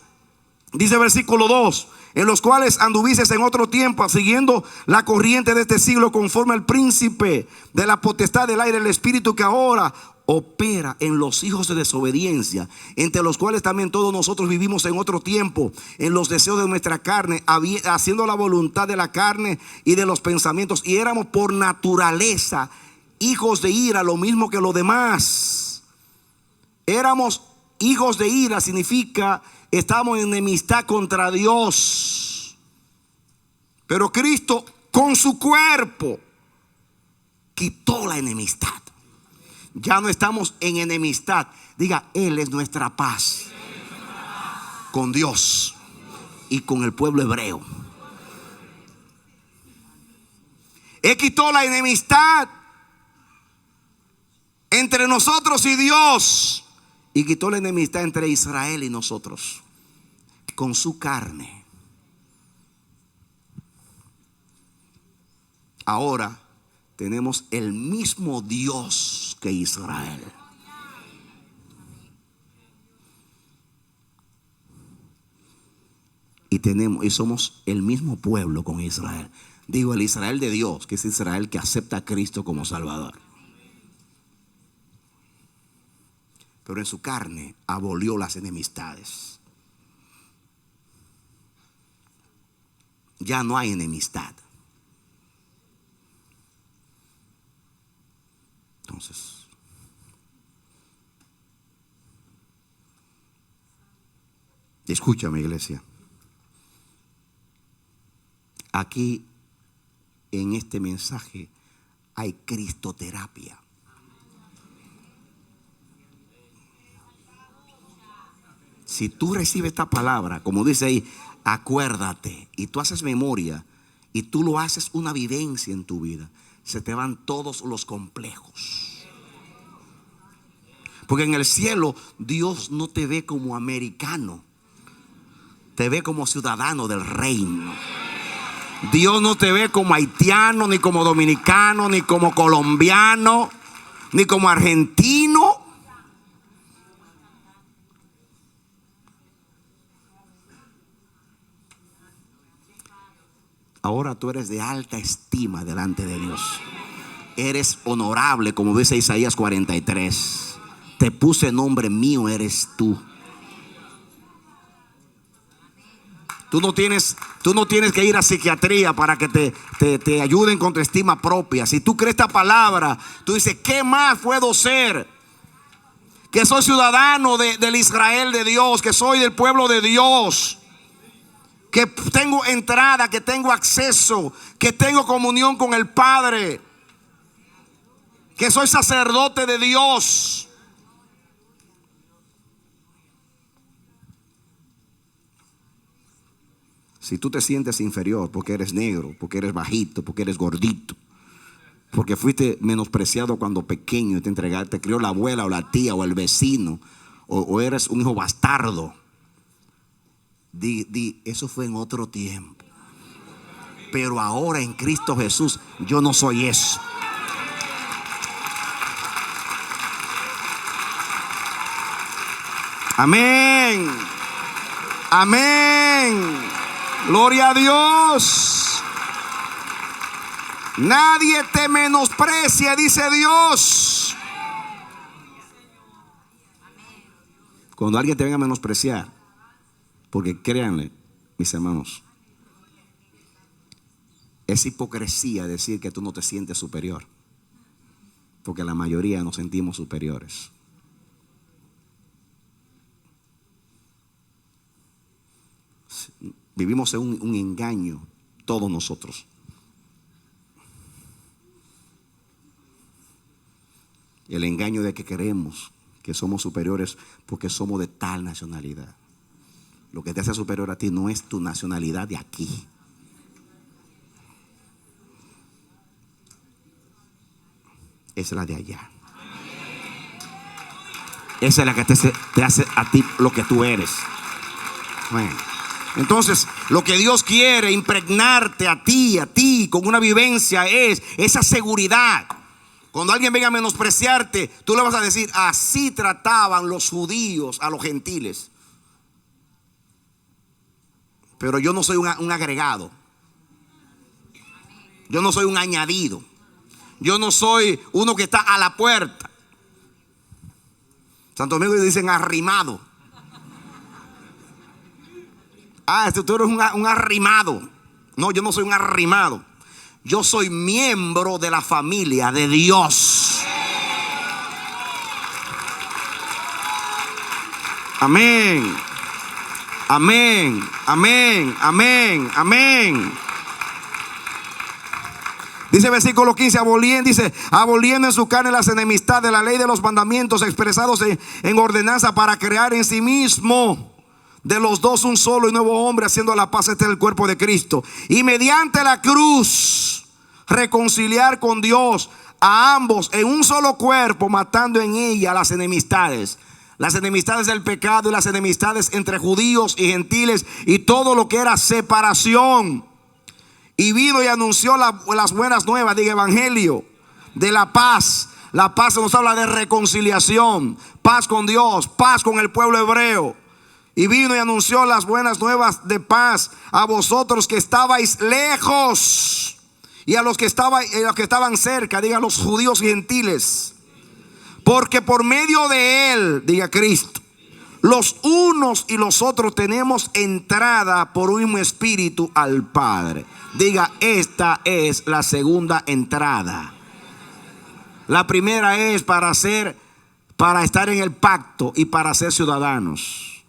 dice versículo 2: en los cuales anduvisteis en otro tiempo, siguiendo la corriente de este siglo, conforme al príncipe de la potestad del aire, el espíritu que ahora opera en los hijos de desobediencia, entre los cuales también todos nosotros vivimos en otro tiempo, en los deseos de nuestra carne, haciendo la voluntad de la carne y de los pensamientos, y éramos por naturaleza hijos de ira, lo mismo que los demás. Éramos hijos de ira, significa estamos en enemistad contra Dios. Pero Cristo con su cuerpo quitó la enemistad. Ya no estamos en enemistad. Diga, Él es nuestra paz con Dios y con el pueblo hebreo. Él quitó la enemistad entre nosotros y Dios, y quitó la enemistad entre Israel y nosotros con su carne. Ahora tenemos el mismo Dios que Israel. Y somos el mismo pueblo con Israel. Digo, el Israel de Dios, que es Israel que acepta a Cristo como Salvador. Pero en su carne abolió las enemistades. Ya no hay enemistad. Entonces, escúchame, iglesia. aquí en este mensaje hay cristoterapia. Si tú recibes esta palabra, como dice ahí, acuérdate, y tú haces memoria, y tú lo haces una vivencia en tu vida, se te van todos los complejos. Porque en el cielo Dios no te ve como americano, te ve como ciudadano del reino. Dios no te ve como haitiano, ni como dominicano, ni como colombiano, ni como argentino. Ahora tú eres de alta estima delante de Dios. Eres honorable, como dice Isaías 43. Te puse nombre mío, eres tú. Tú no tienes que ir a psiquiatría para que te ayuden con tu estima propia. Si tú crees esta palabra, tú dices, ¿qué más puedo ser? Que soy ciudadano del Israel de Dios, que soy del pueblo de Dios, que tengo entrada, que tengo acceso, que tengo comunión con el Padre, que soy sacerdote de Dios. Si tú te sientes inferior porque eres negro, porque eres bajito, porque eres gordito, porque fuiste menospreciado cuando pequeño y te crió la abuela o la tía o el vecino, o eres un hijo bastardo, di, eso fue en otro tiempo. Pero ahora en Cristo Jesús yo no soy eso. Amén. Amén. Gloria a Dios. Nadie te menosprecia, dice Dios. Cuando alguien te venga a menospreciar, porque créanle, mis hermanos, es hipocresía decir que tú no te sientes superior, porque la mayoría nos sentimos superiores. Vivimos en un engaño todos nosotros. El engaño de que creemos que somos superiores porque somos de tal nacionalidad. Lo que te hace superior a ti no es tu nacionalidad de aquí. Es la de allá. Esa es la que te hace a ti lo que tú eres. Bueno. Entonces, lo que Dios quiere impregnarte a ti, con una vivencia, es esa seguridad. Cuando alguien venga a menospreciarte, tú le vas a decir, así trataban los judíos a los gentiles. Pero yo no soy un agregado. Yo no soy un añadido. Yo no soy uno que está a la puerta. Santo Domingo dicen arrimado. Tú eres un arrimado. No, yo no soy un arrimado. Yo soy miembro de la familia de Dios. Amén. Amén. Amén. Amén. Amén. Dice el versículo 15, aboliendo en su carne las enemistades de la ley de los mandamientos expresados en ordenanza, para crear en sí mismo de los dos un solo y nuevo hombre, haciendo la paz. Este es el cuerpo de Cristo, y mediante la cruz reconciliar con Dios a ambos en un solo cuerpo, matando en ella las enemistades del pecado y las enemistades entre judíos y gentiles y todo lo que era separación. Y vino y anunció las buenas nuevas, diga evangelio, de la paz. La paz nos habla de reconciliación, paz con Dios, paz con el pueblo hebreo. Y vino y anunció las buenas nuevas de paz a vosotros que estabais lejos, y a los que estaban cerca, diga los judíos y gentiles. Porque por medio de él, diga Cristo, los unos y los otros tenemos entrada por un mismo espíritu al Padre. Diga, esta es la segunda entrada. La primera es para estar en el pacto y para ser ciudadanos.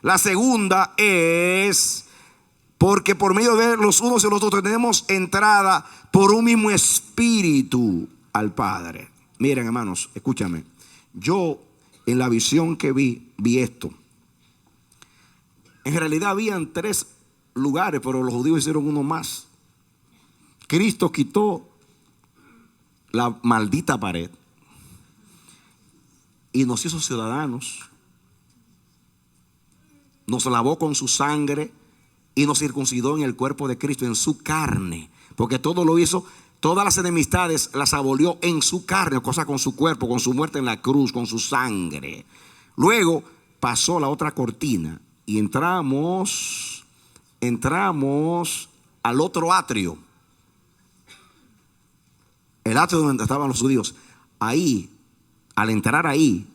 La segunda es Porque por medio de los unos y los otros tenemos entrada por un mismo espíritu al Padre. Miren, hermanos, escúchame. Yo en la visión que vi esto. En realidad habían 3 lugares, pero los judíos hicieron uno más. Cristo quitó la maldita pared y nos hizo ciudadanos. Nos lavó con su sangre y nos circuncidó en el cuerpo de Cristo, en su carne. Porque todo lo hizo, todas las enemistades las abolió en su carne, cosa con su cuerpo, con su muerte en la cruz, con su sangre. Luego pasó la otra cortina y entramos al otro atrio. El atrio donde estaban los judíos. Ahí, al entrar ahí,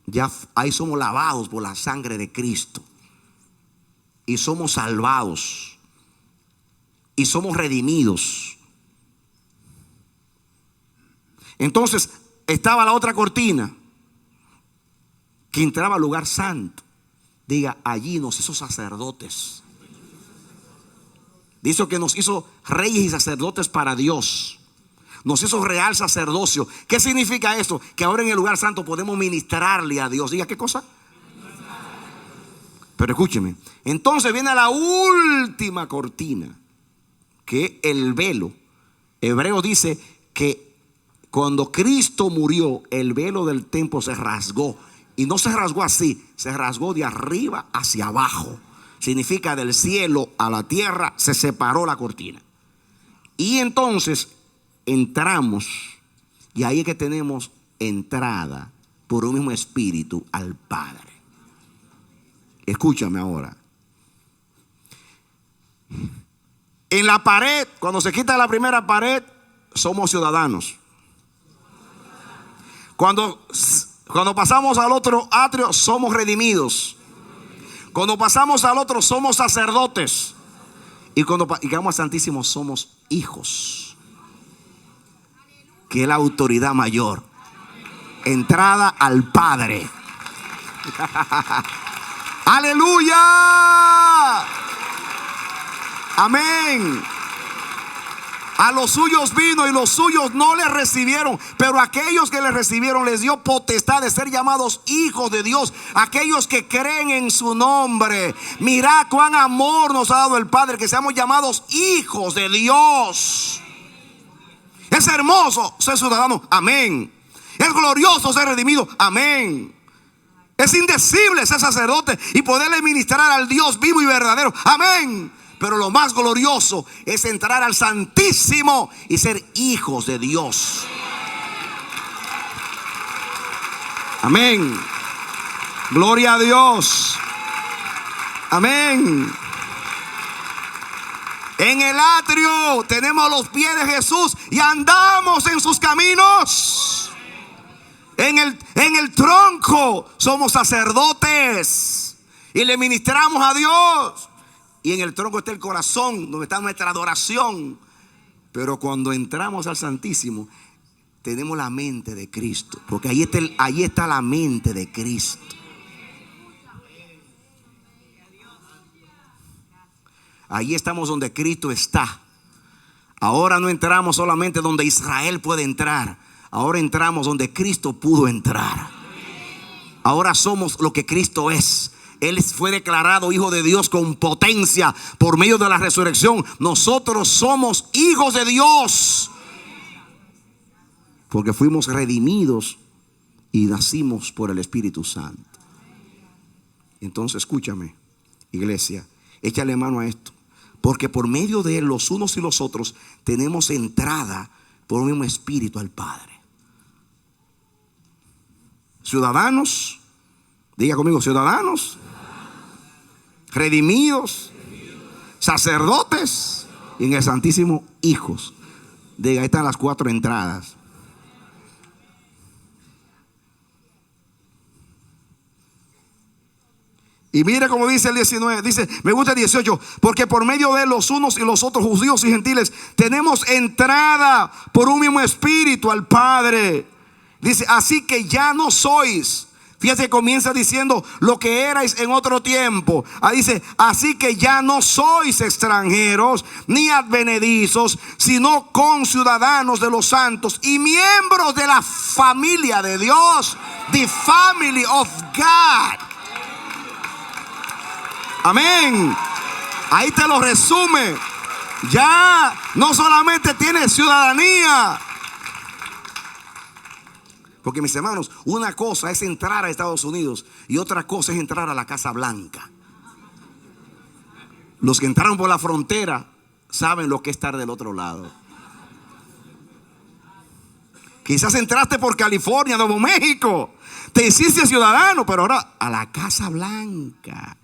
ya ahí somos lavados por la sangre de Cristo. Y somos salvados. Y somos redimidos. Entonces estaba la otra cortina que entraba al lugar santo. Diga, allí nos hizo sacerdotes. Dice que nos hizo reyes y sacerdotes para Dios. Nos hizo real sacerdocio. ¿Qué significa esto? Que ahora en el lugar santo podemos ministrarle a Dios. Diga, ¿qué cosa? Pero escúcheme. Entonces viene la última cortina, que el velo. Hebreo dice que cuando Cristo murió, el velo del templo se rasgó. Y no se rasgó así, se rasgó de arriba hacia abajo. Significa del cielo a la tierra se separó la cortina. Y entonces entramos, y ahí es que tenemos entrada por un mismo espíritu al Padre. Escúchame ahora. En la pared, cuando se quita la primera pared, somos ciudadanos. Cuando pasamos al otro atrio, somos redimidos. Cuando pasamos al otro, somos sacerdotes. Y cuando llegamos al Santísimo, somos hijos, que es la autoridad mayor. Entrada al Padre. ¡Aleluya! Amén. A los suyos vino y los suyos no le recibieron, pero aquellos que le recibieron les dio potestad de ser llamados hijos de Dios, aquellos que creen en su nombre. Mirad cuán amor nos ha dado el Padre, que seamos llamados hijos de Dios. Es hermoso ser ciudadano, amén. Es glorioso ser redimido, amén. Es indecible ser sacerdote y poderle ministrar al Dios vivo y verdadero, amén. Pero lo más glorioso es entrar al Santísimo y ser hijos de Dios. Amén. Gloria a Dios. Amén. En el atrio tenemos los pies de Jesús y andamos en sus caminos. En el tronco somos sacerdotes y le ministramos a Dios. Y en el tronco está el corazón, donde está nuestra adoración. Pero cuando entramos al Santísimo, tenemos la mente de Cristo. Porque ahí está la mente de Cristo. Ahí estamos donde Cristo está. Ahora no entramos solamente donde Israel puede entrar. Ahora entramos donde Cristo pudo entrar. Ahora somos lo que Cristo es. Él fue declarado hijo de Dios con potencia por medio de la resurrección. Nosotros somos hijos de Dios porque fuimos redimidos y nacimos por el Espíritu Santo. Entonces escúchame, iglesia, échale mano a esto, porque por medio de él los unos y los otros tenemos entrada por un mismo espíritu al Padre. Ciudadanos, diga conmigo, ciudadanos, redimidos, sacerdotes y en el Santísimo hijos. Diga, ahí están las 4 entradas. Y mire como dice el 19, dice, me gusta el 18, porque por medio de los unos y los otros, judíos y gentiles, tenemos entrada por un mismo espíritu al Padre. Dice, así que ya no sois Fíjate, comienza diciendo lo que erais en otro tiempo. Dice, así que ya no sois extranjeros ni advenedizos, sino conciudadanos de los santos y miembros de la familia de Dios. The family of God. Amén. Ahí te lo resume. Ya no solamente tienes ciudadanía. Porque mis hermanos, una cosa es entrar a Estados Unidos y otra cosa es entrar a la Casa Blanca. Los que entraron por la frontera saben lo que es estar del otro lado. Quizás entraste por California, Nuevo México, te hiciste ciudadano, pero ahora a la Casa Blanca,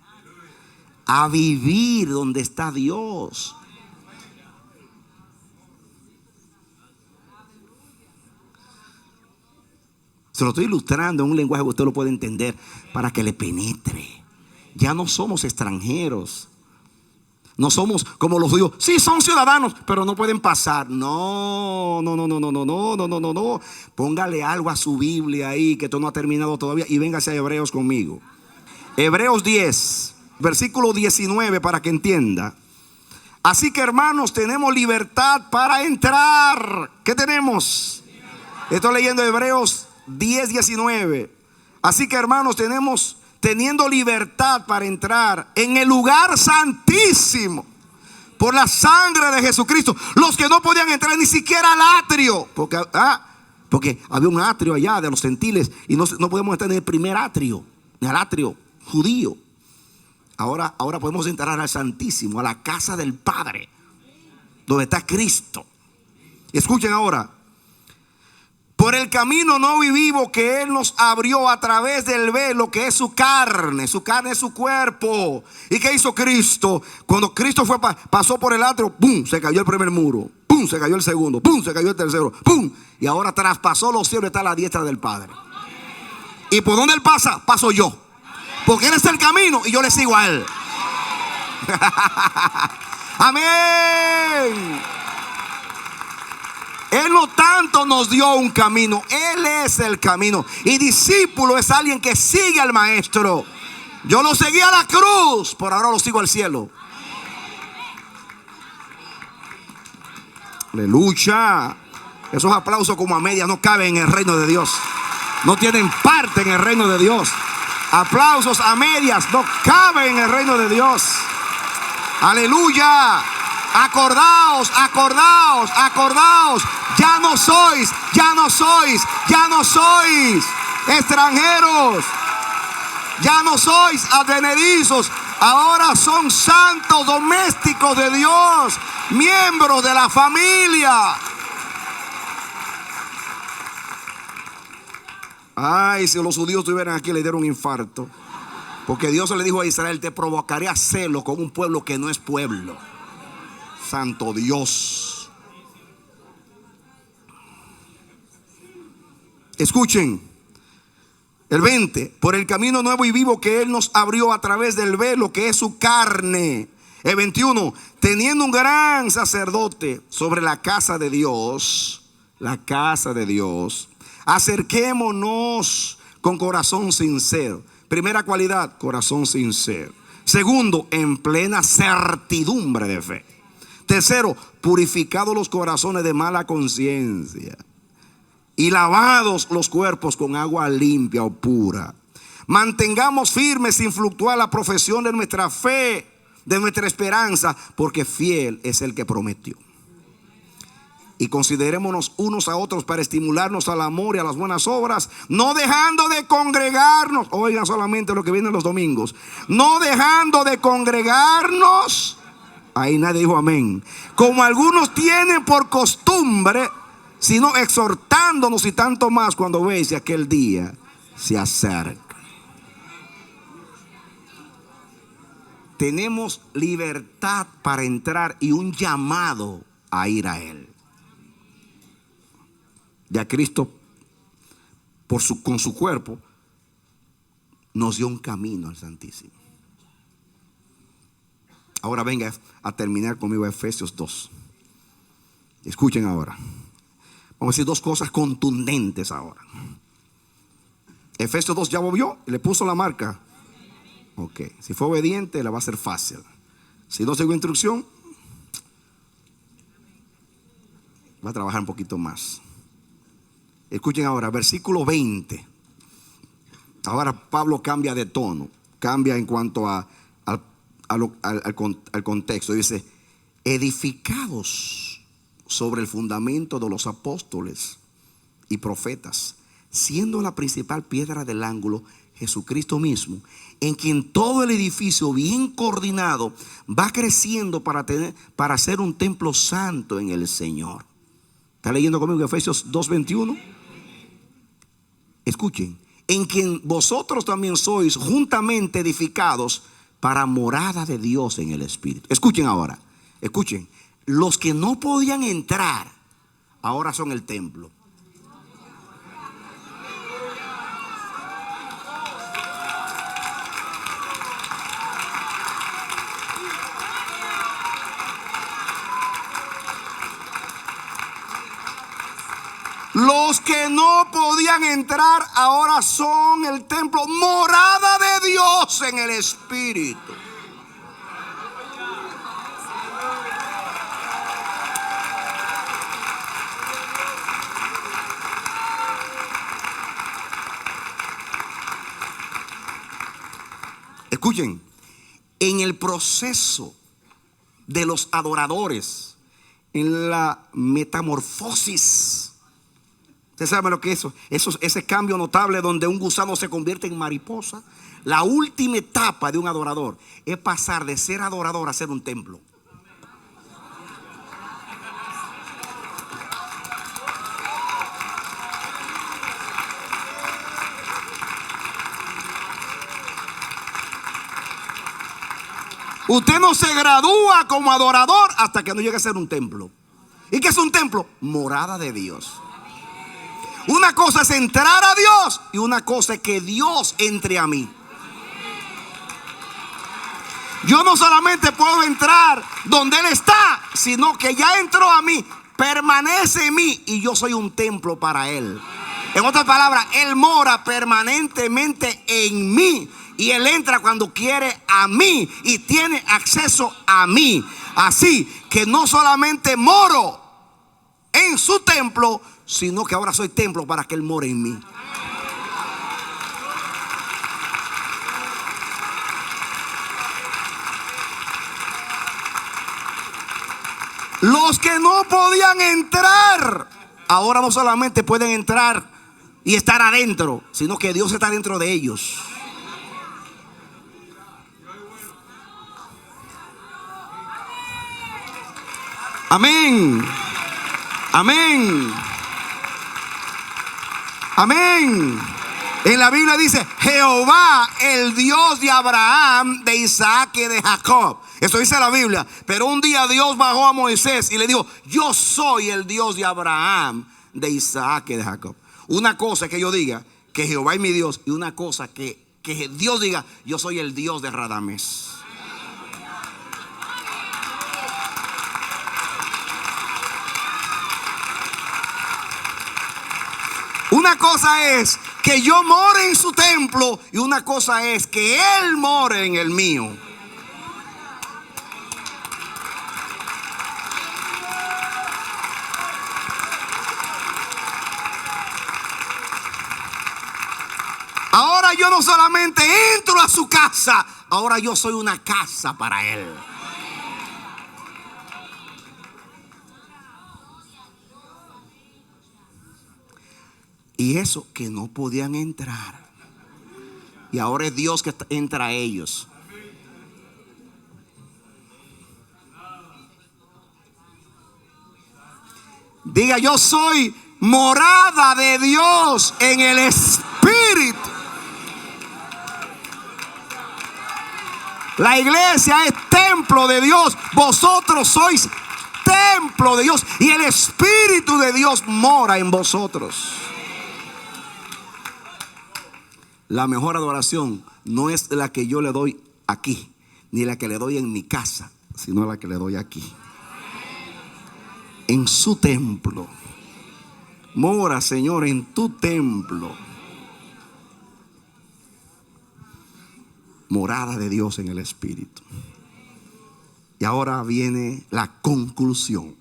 a vivir donde está Dios. Se lo estoy ilustrando en un lenguaje que usted lo puede entender para que le penetre. Ya no somos extranjeros. No somos como los judíos. Sí, son ciudadanos, pero no pueden pasar. No. Póngale algo a su Biblia ahí, que esto no ha terminado todavía. Y véngase a Hebreos conmigo. Hebreos 10, versículo 19, para que entienda. Así que, hermanos, tenemos libertad para entrar. ¿Qué tenemos? Estoy leyendo Hebreos 10, 19. Así que, hermanos, teniendo libertad para entrar en el lugar santísimo por la sangre de Jesucristo. Los que no podían entrar ni siquiera al atrio, porque había un atrio allá de los gentiles y no podemos entrar en el primer atrio, ni al atrio judío. Ahora podemos entrar al santísimo, a la casa del Padre, donde está Cristo. Escuchen ahora. Por el camino nuevo y vivo que Él nos abrió a través del velo que es su carne. Su carne es su cuerpo. ¿Y qué hizo Cristo? Cuando Cristo pasó por el atrio, ¡pum!, se cayó el primer muro. ¡Pum!, se cayó el segundo. ¡Pum!, se cayó el tercero. ¡Pum! Y ahora traspasó los cielos y está a la diestra del Padre. ¿Y por dónde Él pasa? Paso yo. Porque Él es el camino y yo le sigo a Él. Amén. Él no tanto nos dio un camino, Él es el camino. Y discípulo es alguien que sigue al maestro. Yo lo seguí a la cruz, por ahora lo sigo al cielo. Aleluya. Esos aplausos como a medias no caben en el reino de Dios. No tienen parte en el reino de Dios. Aplausos a medias no caben en el reino de Dios. Aleluya. Acordaos. Ya no sois extranjeros. Ya no sois advenedizos. Ahora son santos domésticos de Dios, miembros de la familia. Ay, si los judíos estuvieran aquí le dieron un infarto. Porque Dios le dijo a Israel: te provocaré a celo con un pueblo que no es pueblo. Santo Dios. Escuchen el 20. Por el camino nuevo y vivo que Él nos abrió a través del velo que es su carne. El 21. Teniendo un gran sacerdote sobre la casa de Dios. La casa de Dios. Acerquémonos con corazón sincero. Primera cualidad, corazón sincero. Segundo, en plena certidumbre de fe. Tercero, purificados los corazones de mala conciencia y lavados los cuerpos con agua limpia o pura. Mantengamos firmes sin fluctuar la profesión de nuestra fe, de nuestra esperanza, porque fiel es el que prometió. Y considerémonos unos a otros para estimularnos al amor y a las buenas obras, no dejando de congregarnos. Oigan solamente lo que viene los domingos. No dejando de congregarnos. Ahí nadie dijo amén. Como algunos tienen por costumbre, sino exhortándonos y tanto más cuando veis que aquel día se acerca. Tenemos libertad para entrar y un llamado a ir a Él. Ya Cristo, con su cuerpo, nos dio un camino al Santísimo. Ahora venga a terminar conmigo Efesios 2. Escuchen ahora. Vamos a decir dos cosas contundentes ahora. Efesios 2 ya volvió y le puso la marca. Ok, si fue obediente le va a ser fácil. Si no siguió instrucción, va a trabajar un poquito más. Escuchen ahora, versículo 20. Ahora Pablo cambia de tono, cambia en cuanto al contexto. Dice: edificados sobre el fundamento de los apóstoles y profetas, siendo la principal piedra del ángulo Jesucristo mismo, en quien todo el edificio bien coordinado va creciendo para ser un templo santo en el Señor. ¿Está leyendo conmigo Efesios 2:21? Escuchen: en quien vosotros también sois juntamente edificados para morada de Dios en el Espíritu. Escuchen ahora, escuchen. Los que no podían entrar ahora son el templo. Los que no podían entrar ahora son el templo, morada de Dios en el Espíritu. Escuchen, en el proceso de los adoradores, en la metamorfosis, ¿usted sabe lo que es eso? Ese cambio notable donde un gusano se convierte en mariposa. La última etapa de un adorador es pasar de ser adorador a ser un templo. Usted no se gradúa como adorador hasta que no llegue a ser un templo. ¿Y qué es un templo? Morada de Dios. Una cosa es entrar a Dios y una cosa es que Dios entre a mí. Yo no solamente puedo entrar donde Él está, sino que ya entró a mí, permanece en mí y yo soy un templo para Él. En otras palabras, Él mora permanentemente en mí y Él entra cuando quiere a mí y tiene acceso a mí. Así que no solamente moro en su templo, sino que ahora soy templo para que Él more en mí. Los que no podían entrar, ahora no solamente pueden entrar y estar adentro, sino que Dios está dentro de ellos. Amén. Amén. Amén. En la Biblia dice: Jehová, el Dios de Abraham, de Isaac y de Jacob. Eso dice la Biblia. Pero un día Dios bajó a Moisés y le dijo: yo soy el Dios de Abraham, de Isaac y de Jacob. Una cosa es que yo diga que Jehová es mi Dios, y una cosa que Dios diga: yo soy el Dios de Radamés. Una cosa es que yo more en su templo y una cosa es que Él more en el mío. Ahora yo no solamente entro a su casa, ahora yo soy una casa para Él. Y eso que no podían entrar, y ahora es Dios que entra a ellos. Diga: yo soy morada de Dios en el Espíritu. La iglesia es templo de Dios. Vosotros sois templo de Dios y el Espíritu de Dios mora en vosotros. La mejor adoración no es la que yo le doy aquí, ni la que le doy en mi casa, sino la que le doy aquí, en su templo. Mora, Señor, en tu templo. morada de Dios en el Espíritu. Y ahora viene la conclusión.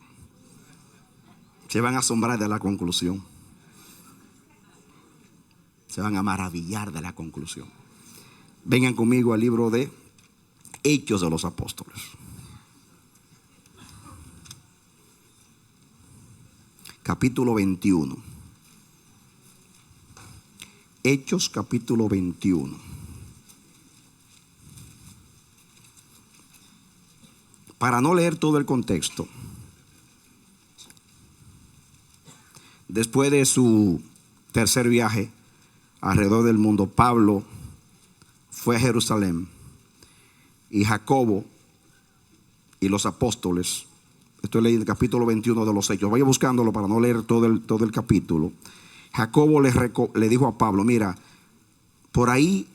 Se van a asombrar de la conclusión. Se van a maravillar de la conclusión. Vengan conmigo al libro de Hechos de los Apóstoles. Capítulo 21. Hechos capítulo 21. Para no leer todo el contexto, después de su tercer viaje alrededor del mundo, Pablo fue a Jerusalén y Jacobo y los apóstoles. Estoy leyendo el capítulo 21 de los Hechos. Vaya buscándolo para no leer todo el capítulo. Jacobo le dijo a Pablo: mira, por ahí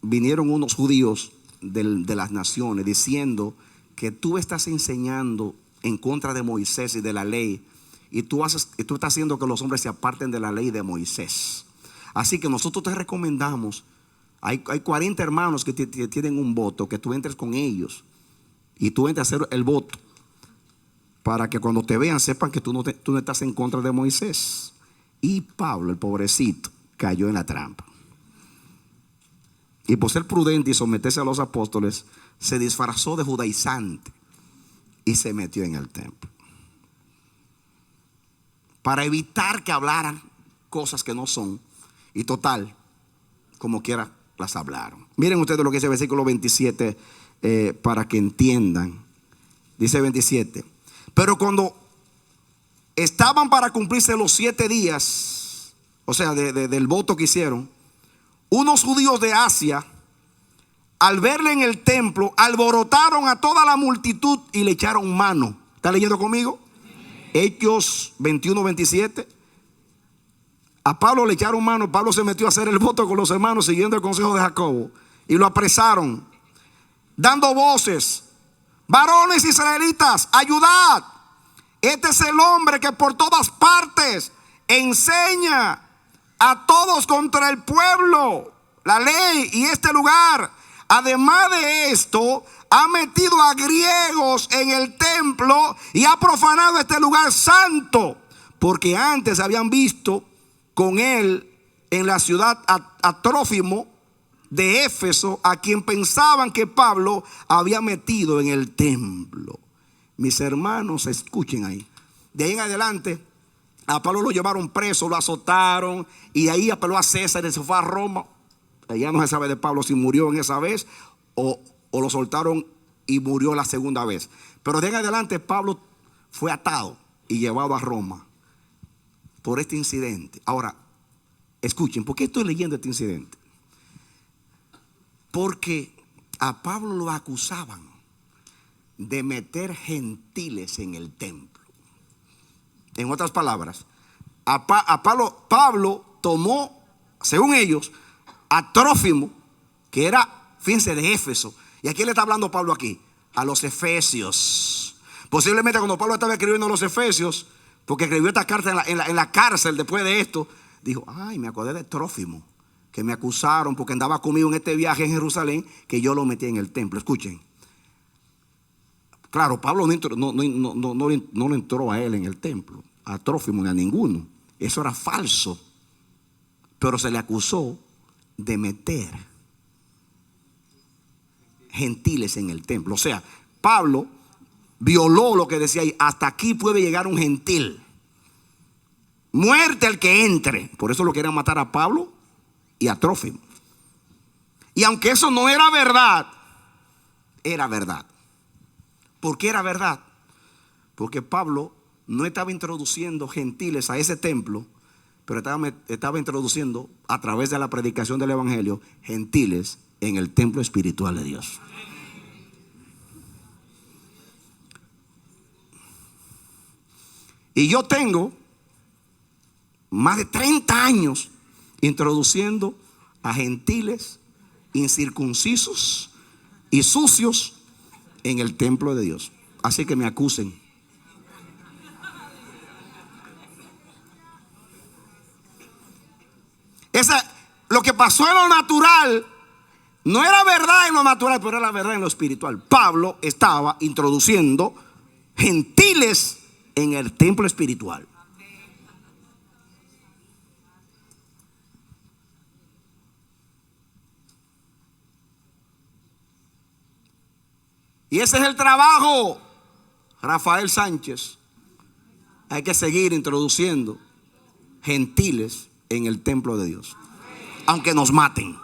vinieron unos judíos de las naciones diciendo que tú estás enseñando en contra de Moisés y de la ley, y tú estás haciendo que los hombres se aparten de la ley de Moisés. Así que nosotros te recomendamos, hay 40 hermanos que tienen un voto, que tú entres con ellos y tú entres a hacer el voto, para que cuando te vean sepan que tú no estás en contra de Moisés. Y Pablo, el pobrecito, cayó en la trampa. Y por ser prudente y someterse a los apóstoles, se disfrazó de judaizante y se metió en el templo, para evitar que hablaran cosas que no son. Y total, como quiera, las hablaron. Miren ustedes lo que dice el versículo 27, para que entiendan. Dice 27: pero cuando estaban para cumplirse los 7 días, o sea, del voto que hicieron, unos judíos de Asia, al verle en el templo, alborotaron a toda la multitud y le echaron mano. ¿Está leyendo conmigo? Hechos 21, 27. A Pablo le echaron mano. Pablo se metió a hacer el voto con los hermanos, siguiendo el consejo de Jacobo, y lo apresaron, dando voces: varones israelitas, ayudad. Este es el hombre que por todas partes enseña a todos contra el pueblo, la ley y este lugar. Además de esto, ha metido a griegos en el templo y ha profanado este lugar santo, porque antes habían visto con él en la ciudad a Trófimo de Éfeso, a quien pensaban que Pablo había metido en el templo. Mis hermanos, escuchen ahí. De ahí en adelante, a Pablo lo llevaron preso, lo azotaron, y de ahí apeló a César y se fue a Roma. Ya no se sabe de Pablo si murió en esa vez o lo soltaron y murió la segunda vez. Pero de ahí en adelante Pablo fue atado y llevado a Roma por este incidente. Ahora, escuchen, ¿por qué estoy leyendo este incidente? Porque a Pablo lo acusaban de meter gentiles en el templo. En otras palabras, Pablo tomó, según ellos, a Trófimo, que era, fíjense, de Éfeso. ¿Y a quién le está hablando Pablo aquí? A los efesios. Posiblemente cuando Pablo estaba escribiendo a los efesios, porque escribió esta carta en la cárcel después de esto, dijo: ay, me acordé de Trófimo, que me acusaron porque andaba conmigo en este viaje en Jerusalén, que yo lo metí en el templo. Escuchen. Claro, Pablo no entró a él en el templo, a Trófimo ni a ninguno. Eso era falso. Pero se le acusó de meter gentiles en el templo. O sea, Pablo violó lo que decía ahí: hasta aquí puede llegar un gentil, muerte al que entre. Por eso lo querían matar a Pablo y a Trófimo. Y aunque eso no era verdad, era verdad. ¿Por qué era verdad? Porque Pablo no estaba introduciendo gentiles a ese templo, pero estaba introduciendo, a través de la predicación del evangelio, gentiles en el templo espiritual de Dios. Y yo tengo más de 30 años introduciendo a gentiles incircuncisos y sucios en el templo de Dios. Así que me acusen. Lo que pasó en lo natural No era verdad en lo natural, pero era verdad en lo espiritual. Pablo estaba introduciendo gentiles en el templo espiritual. Y ese es el trabajo, Rafael Sánchez. Hay que seguir introduciendo gentiles en el templo de Dios, aunque nos maten,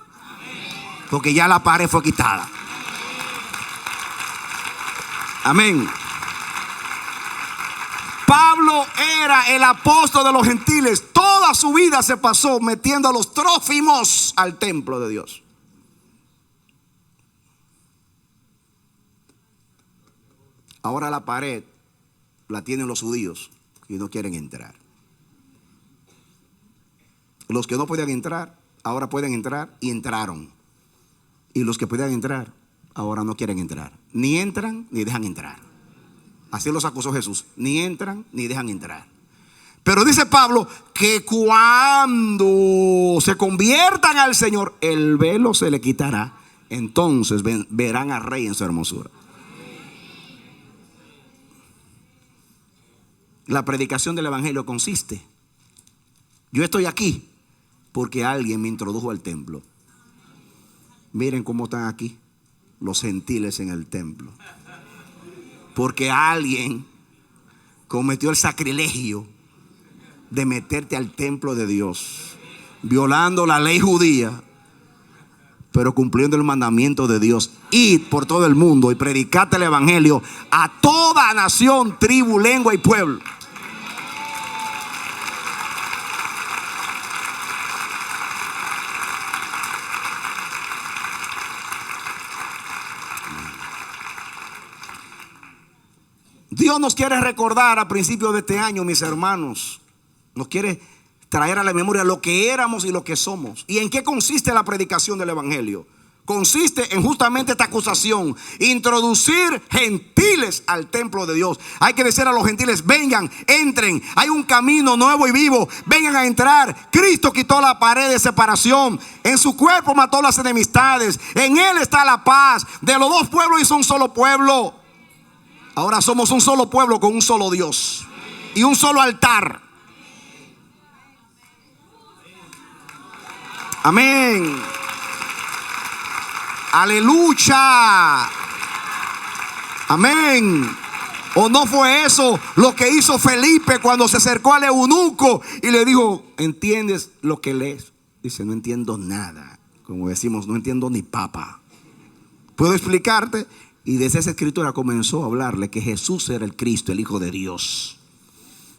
porque ya la pared fue quitada. Amén. Pablo era el apóstol de los gentiles. Toda su vida se pasó metiendo a los trófimos al templo de Dios. Ahora la pared la tienen los judíos y no quieren entrar. Los que no podían entrar, ahora pueden entrar y entraron. Y los que podían entrar, ahora no quieren entrar. Ni entran ni dejan entrar. Así los acusó Jesús. Ni entran ni dejan entrar. Pero dice Pablo que cuando se conviertan al Señor, el velo se le quitará. Entonces verán al Rey en su hermosura. La predicación del evangelio consiste: yo estoy aquí porque alguien me introdujo al templo. Miren cómo están aquí los gentiles en el templo, porque alguien cometió el sacrilegio de meterte al templo de Dios, violando la ley judía, pero cumpliendo el mandamiento de Dios. Id por todo el mundo y predicad el evangelio a toda nación, tribu, lengua y pueblo. Dios nos quiere recordar a principios de este año, mis hermanos. Nos quiere traer a la memoria lo que éramos y lo que somos. ¿Y en qué consiste la predicación del evangelio? Consiste en justamente esta acusación: introducir gentiles al templo de Dios. Hay que decir a los gentiles: vengan, entren, hay un camino nuevo y vivo, vengan a entrar. Cristo quitó la pared de separación, en su cuerpo mató las enemistades, en Él está la paz. De los dos pueblos hizo un solo pueblo. Ahora somos un solo pueblo con un solo Dios y un solo altar. Amén. Aleluya. Amén. ¿O no fue eso lo que hizo Felipe cuando se acercó al eunuco y le dijo: ¿entiendes lo que lees? Dice: no entiendo nada. Como decimos, no entiendo ni papa. ¿Puedo explicarte? Y desde esa escritura comenzó a hablarle que Jesús era el Cristo, el Hijo de Dios.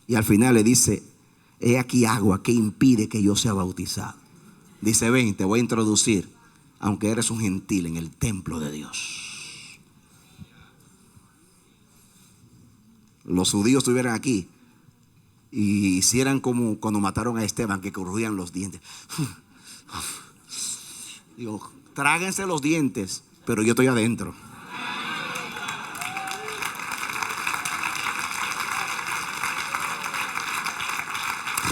Y al final le dice: he aquí agua que impide que yo sea bautizado. Dice: ven, te voy a introducir, aunque eres un gentil, en el templo de Dios. Los judíos estuvieran aquí y hicieran como cuando mataron a Esteban, que crujían los dientes. Digo, tráguense los dientes, pero yo estoy adentro.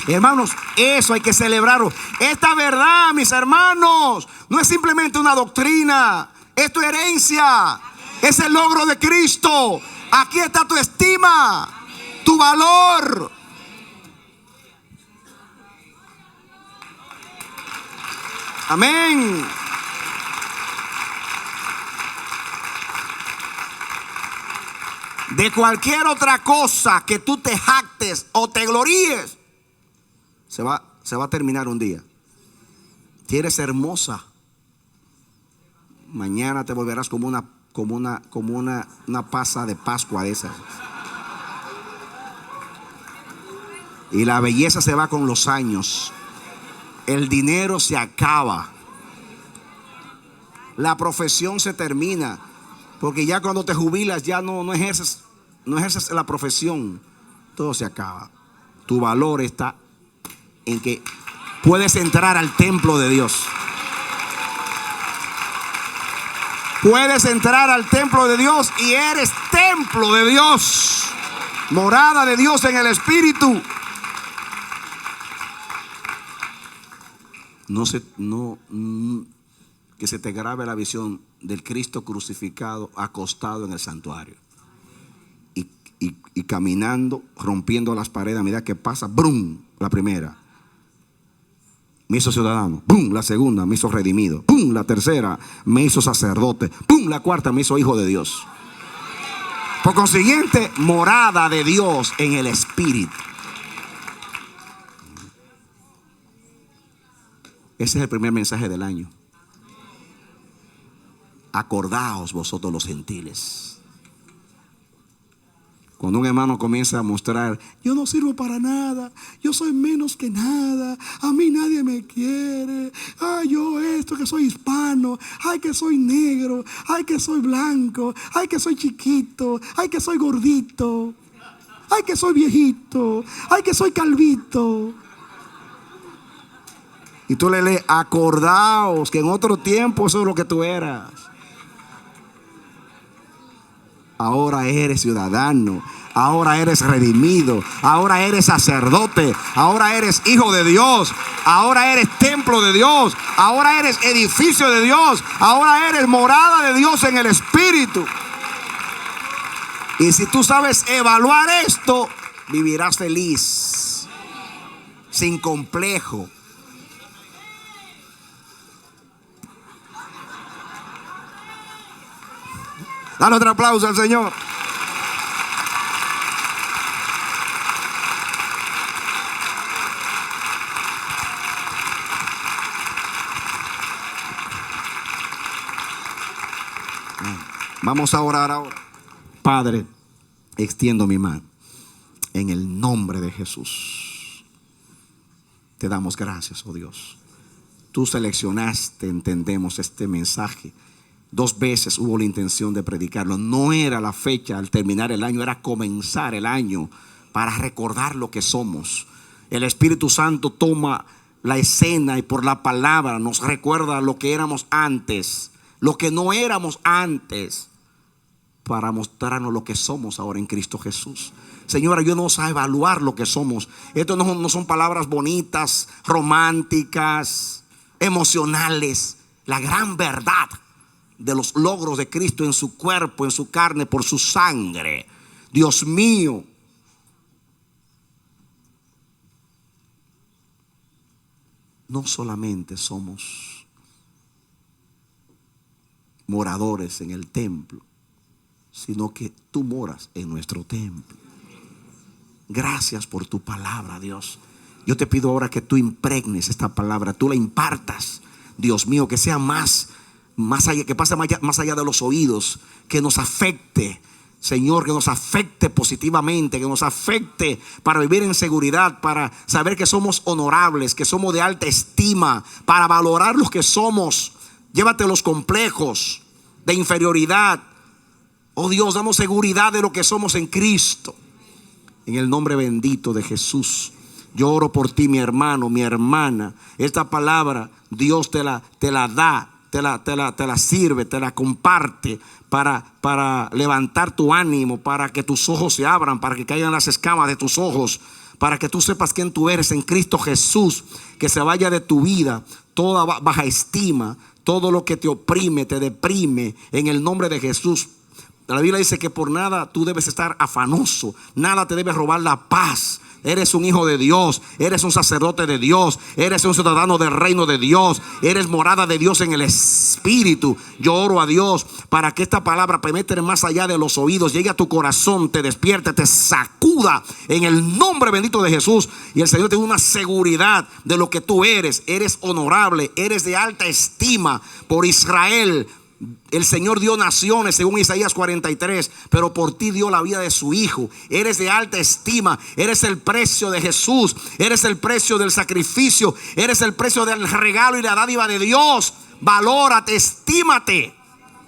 Hermanos, eso hay que celebrarlo. Esta verdad, mis hermanos, no es simplemente una doctrina. Es tu herencia. Es el logro de Cristo. Aquí está tu estima, tu valor. Amén. De cualquier otra cosa que tú te jactes o te gloríes, se va a terminar un día. Si eres hermosa, mañana te volverás como una pasa de Pascua de esas. Y la belleza se va con los años. El dinero se acaba. La profesión se termina. Porque ya cuando te jubilas ya no ejerces la profesión. Todo se acaba. Tu valor está en que puedes entrar al templo de Dios. Puedes entrar al templo de Dios y eres templo de Dios, morada de Dios en el Espíritu. que se te grabe la visión del Cristo crucificado acostado en el santuario y caminando, rompiendo las paredes a medida que pasa. ¡Brum! La primera me hizo ciudadano. ¡Bum! La segunda me hizo redimido. ¡Bum! La tercera me hizo sacerdote. ¡Bum! La cuarta me hizo hijo de Dios. Por consiguiente, morada de Dios en el Espíritu. Ese es el primer mensaje del año. Acordaos vosotros los gentiles. Cuando un hermano comienza a mostrar: yo no sirvo para nada, yo soy menos que nada, a mí nadie me quiere, ay, yo esto, que soy hispano, ay, que soy negro, ay, que soy blanco, ay, que soy chiquito, ay, que soy gordito, ay, que soy viejito, ay, que soy calvito. Y tú le lees: acordaos que en otro tiempo eso es lo que tú eras. Ahora eres ciudadano, ahora eres redimido, ahora eres sacerdote, ahora eres hijo de Dios, ahora eres templo de Dios, ahora eres edificio de Dios, ahora eres morada de Dios en el Espíritu. Y si tú sabes evaluar esto, vivirás feliz, sin complejo. Dale otro aplauso al Señor. Vamos a orar ahora. Padre, extiendo mi mano en el nombre de Jesús. Te damos gracias, oh Dios. Tú seleccionaste, entendemos, este mensaje. 2 veces hubo la intención de predicarlo. No era la fecha al terminar el año, era comenzar el año para recordar lo que somos. El Espíritu Santo toma la escena y por la palabra nos recuerda lo que éramos antes, lo que no éramos antes, para mostrarnos lo que somos ahora en Cristo Jesús. Señor, ayúdanos a evaluar lo que somos. Esto no son palabras bonitas, románticas, emocionales. La gran verdad de los logros de Cristo en su cuerpo, en su carne, por su sangre. Dios mío, no solamente somos moradores en el templo, sino que tú moras en nuestro templo. Gracias por tu palabra, Dios. Yo te pido ahora que tú impregnes esta palabra, tú la impartas, Dios mío, que sea más allá, que pase más allá de los oídos, que nos afecte, Señor, que nos afecte positivamente, que nos afecte para vivir en seguridad, para saber que somos honorables, que somos de alta estima, para valorar los que somos. Llévate los complejos de inferioridad. Oh Dios, danos seguridad de lo que somos en Cristo. En el nombre bendito de Jesús, yo oro por ti, mi hermano, mi hermana. Esta palabra Dios te la da, te la sirve, te la comparte para levantar tu ánimo, para que tus ojos se abran, para que caigan las escamas de tus ojos, para que tú sepas quién tú eres en Cristo Jesús. Que se vaya de tu vida toda baja estima, todo lo que te oprime, te deprime, en el nombre de Jesús. La Biblia dice que por nada tú debes estar afanoso, nada te debe robar la paz. Eres un hijo de Dios, eres un sacerdote de Dios, eres un ciudadano del reino de Dios, eres morada de Dios en el Espíritu. Yo oro a Dios para que esta palabra penetre más allá de los oídos, llegue a tu corazón, te despierte, te sacuda en el nombre bendito de Jesús. Y el Señor te da una seguridad de lo que tú eres. Eres honorable, eres de alta estima por Israel. El Señor dio naciones según Isaías 43, pero por ti dio la vida de su Hijo. Eres de alta estima, eres el precio de Jesús, eres el precio del sacrificio, eres el precio del regalo y la dádiva de Dios. Valórate, estímate,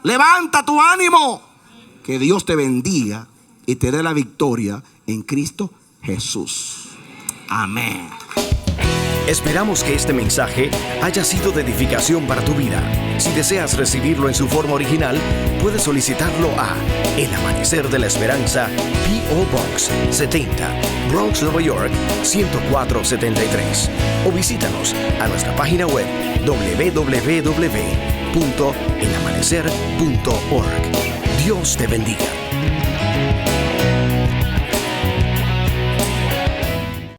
levanta tu ánimo. Que Dios te bendiga y te dé la victoria en Cristo Jesús. Amén. Esperamos que este mensaje haya sido de edificación para tu vida. Si deseas recibirlo en su forma original, puedes solicitarlo a El Amanecer de la Esperanza, P.O. Box 70, Bronx, Nueva York 10473. O visítanos a nuestra página web www.alamanecerdelesperanza.com. www.elamanecer.org. Dios te bendiga.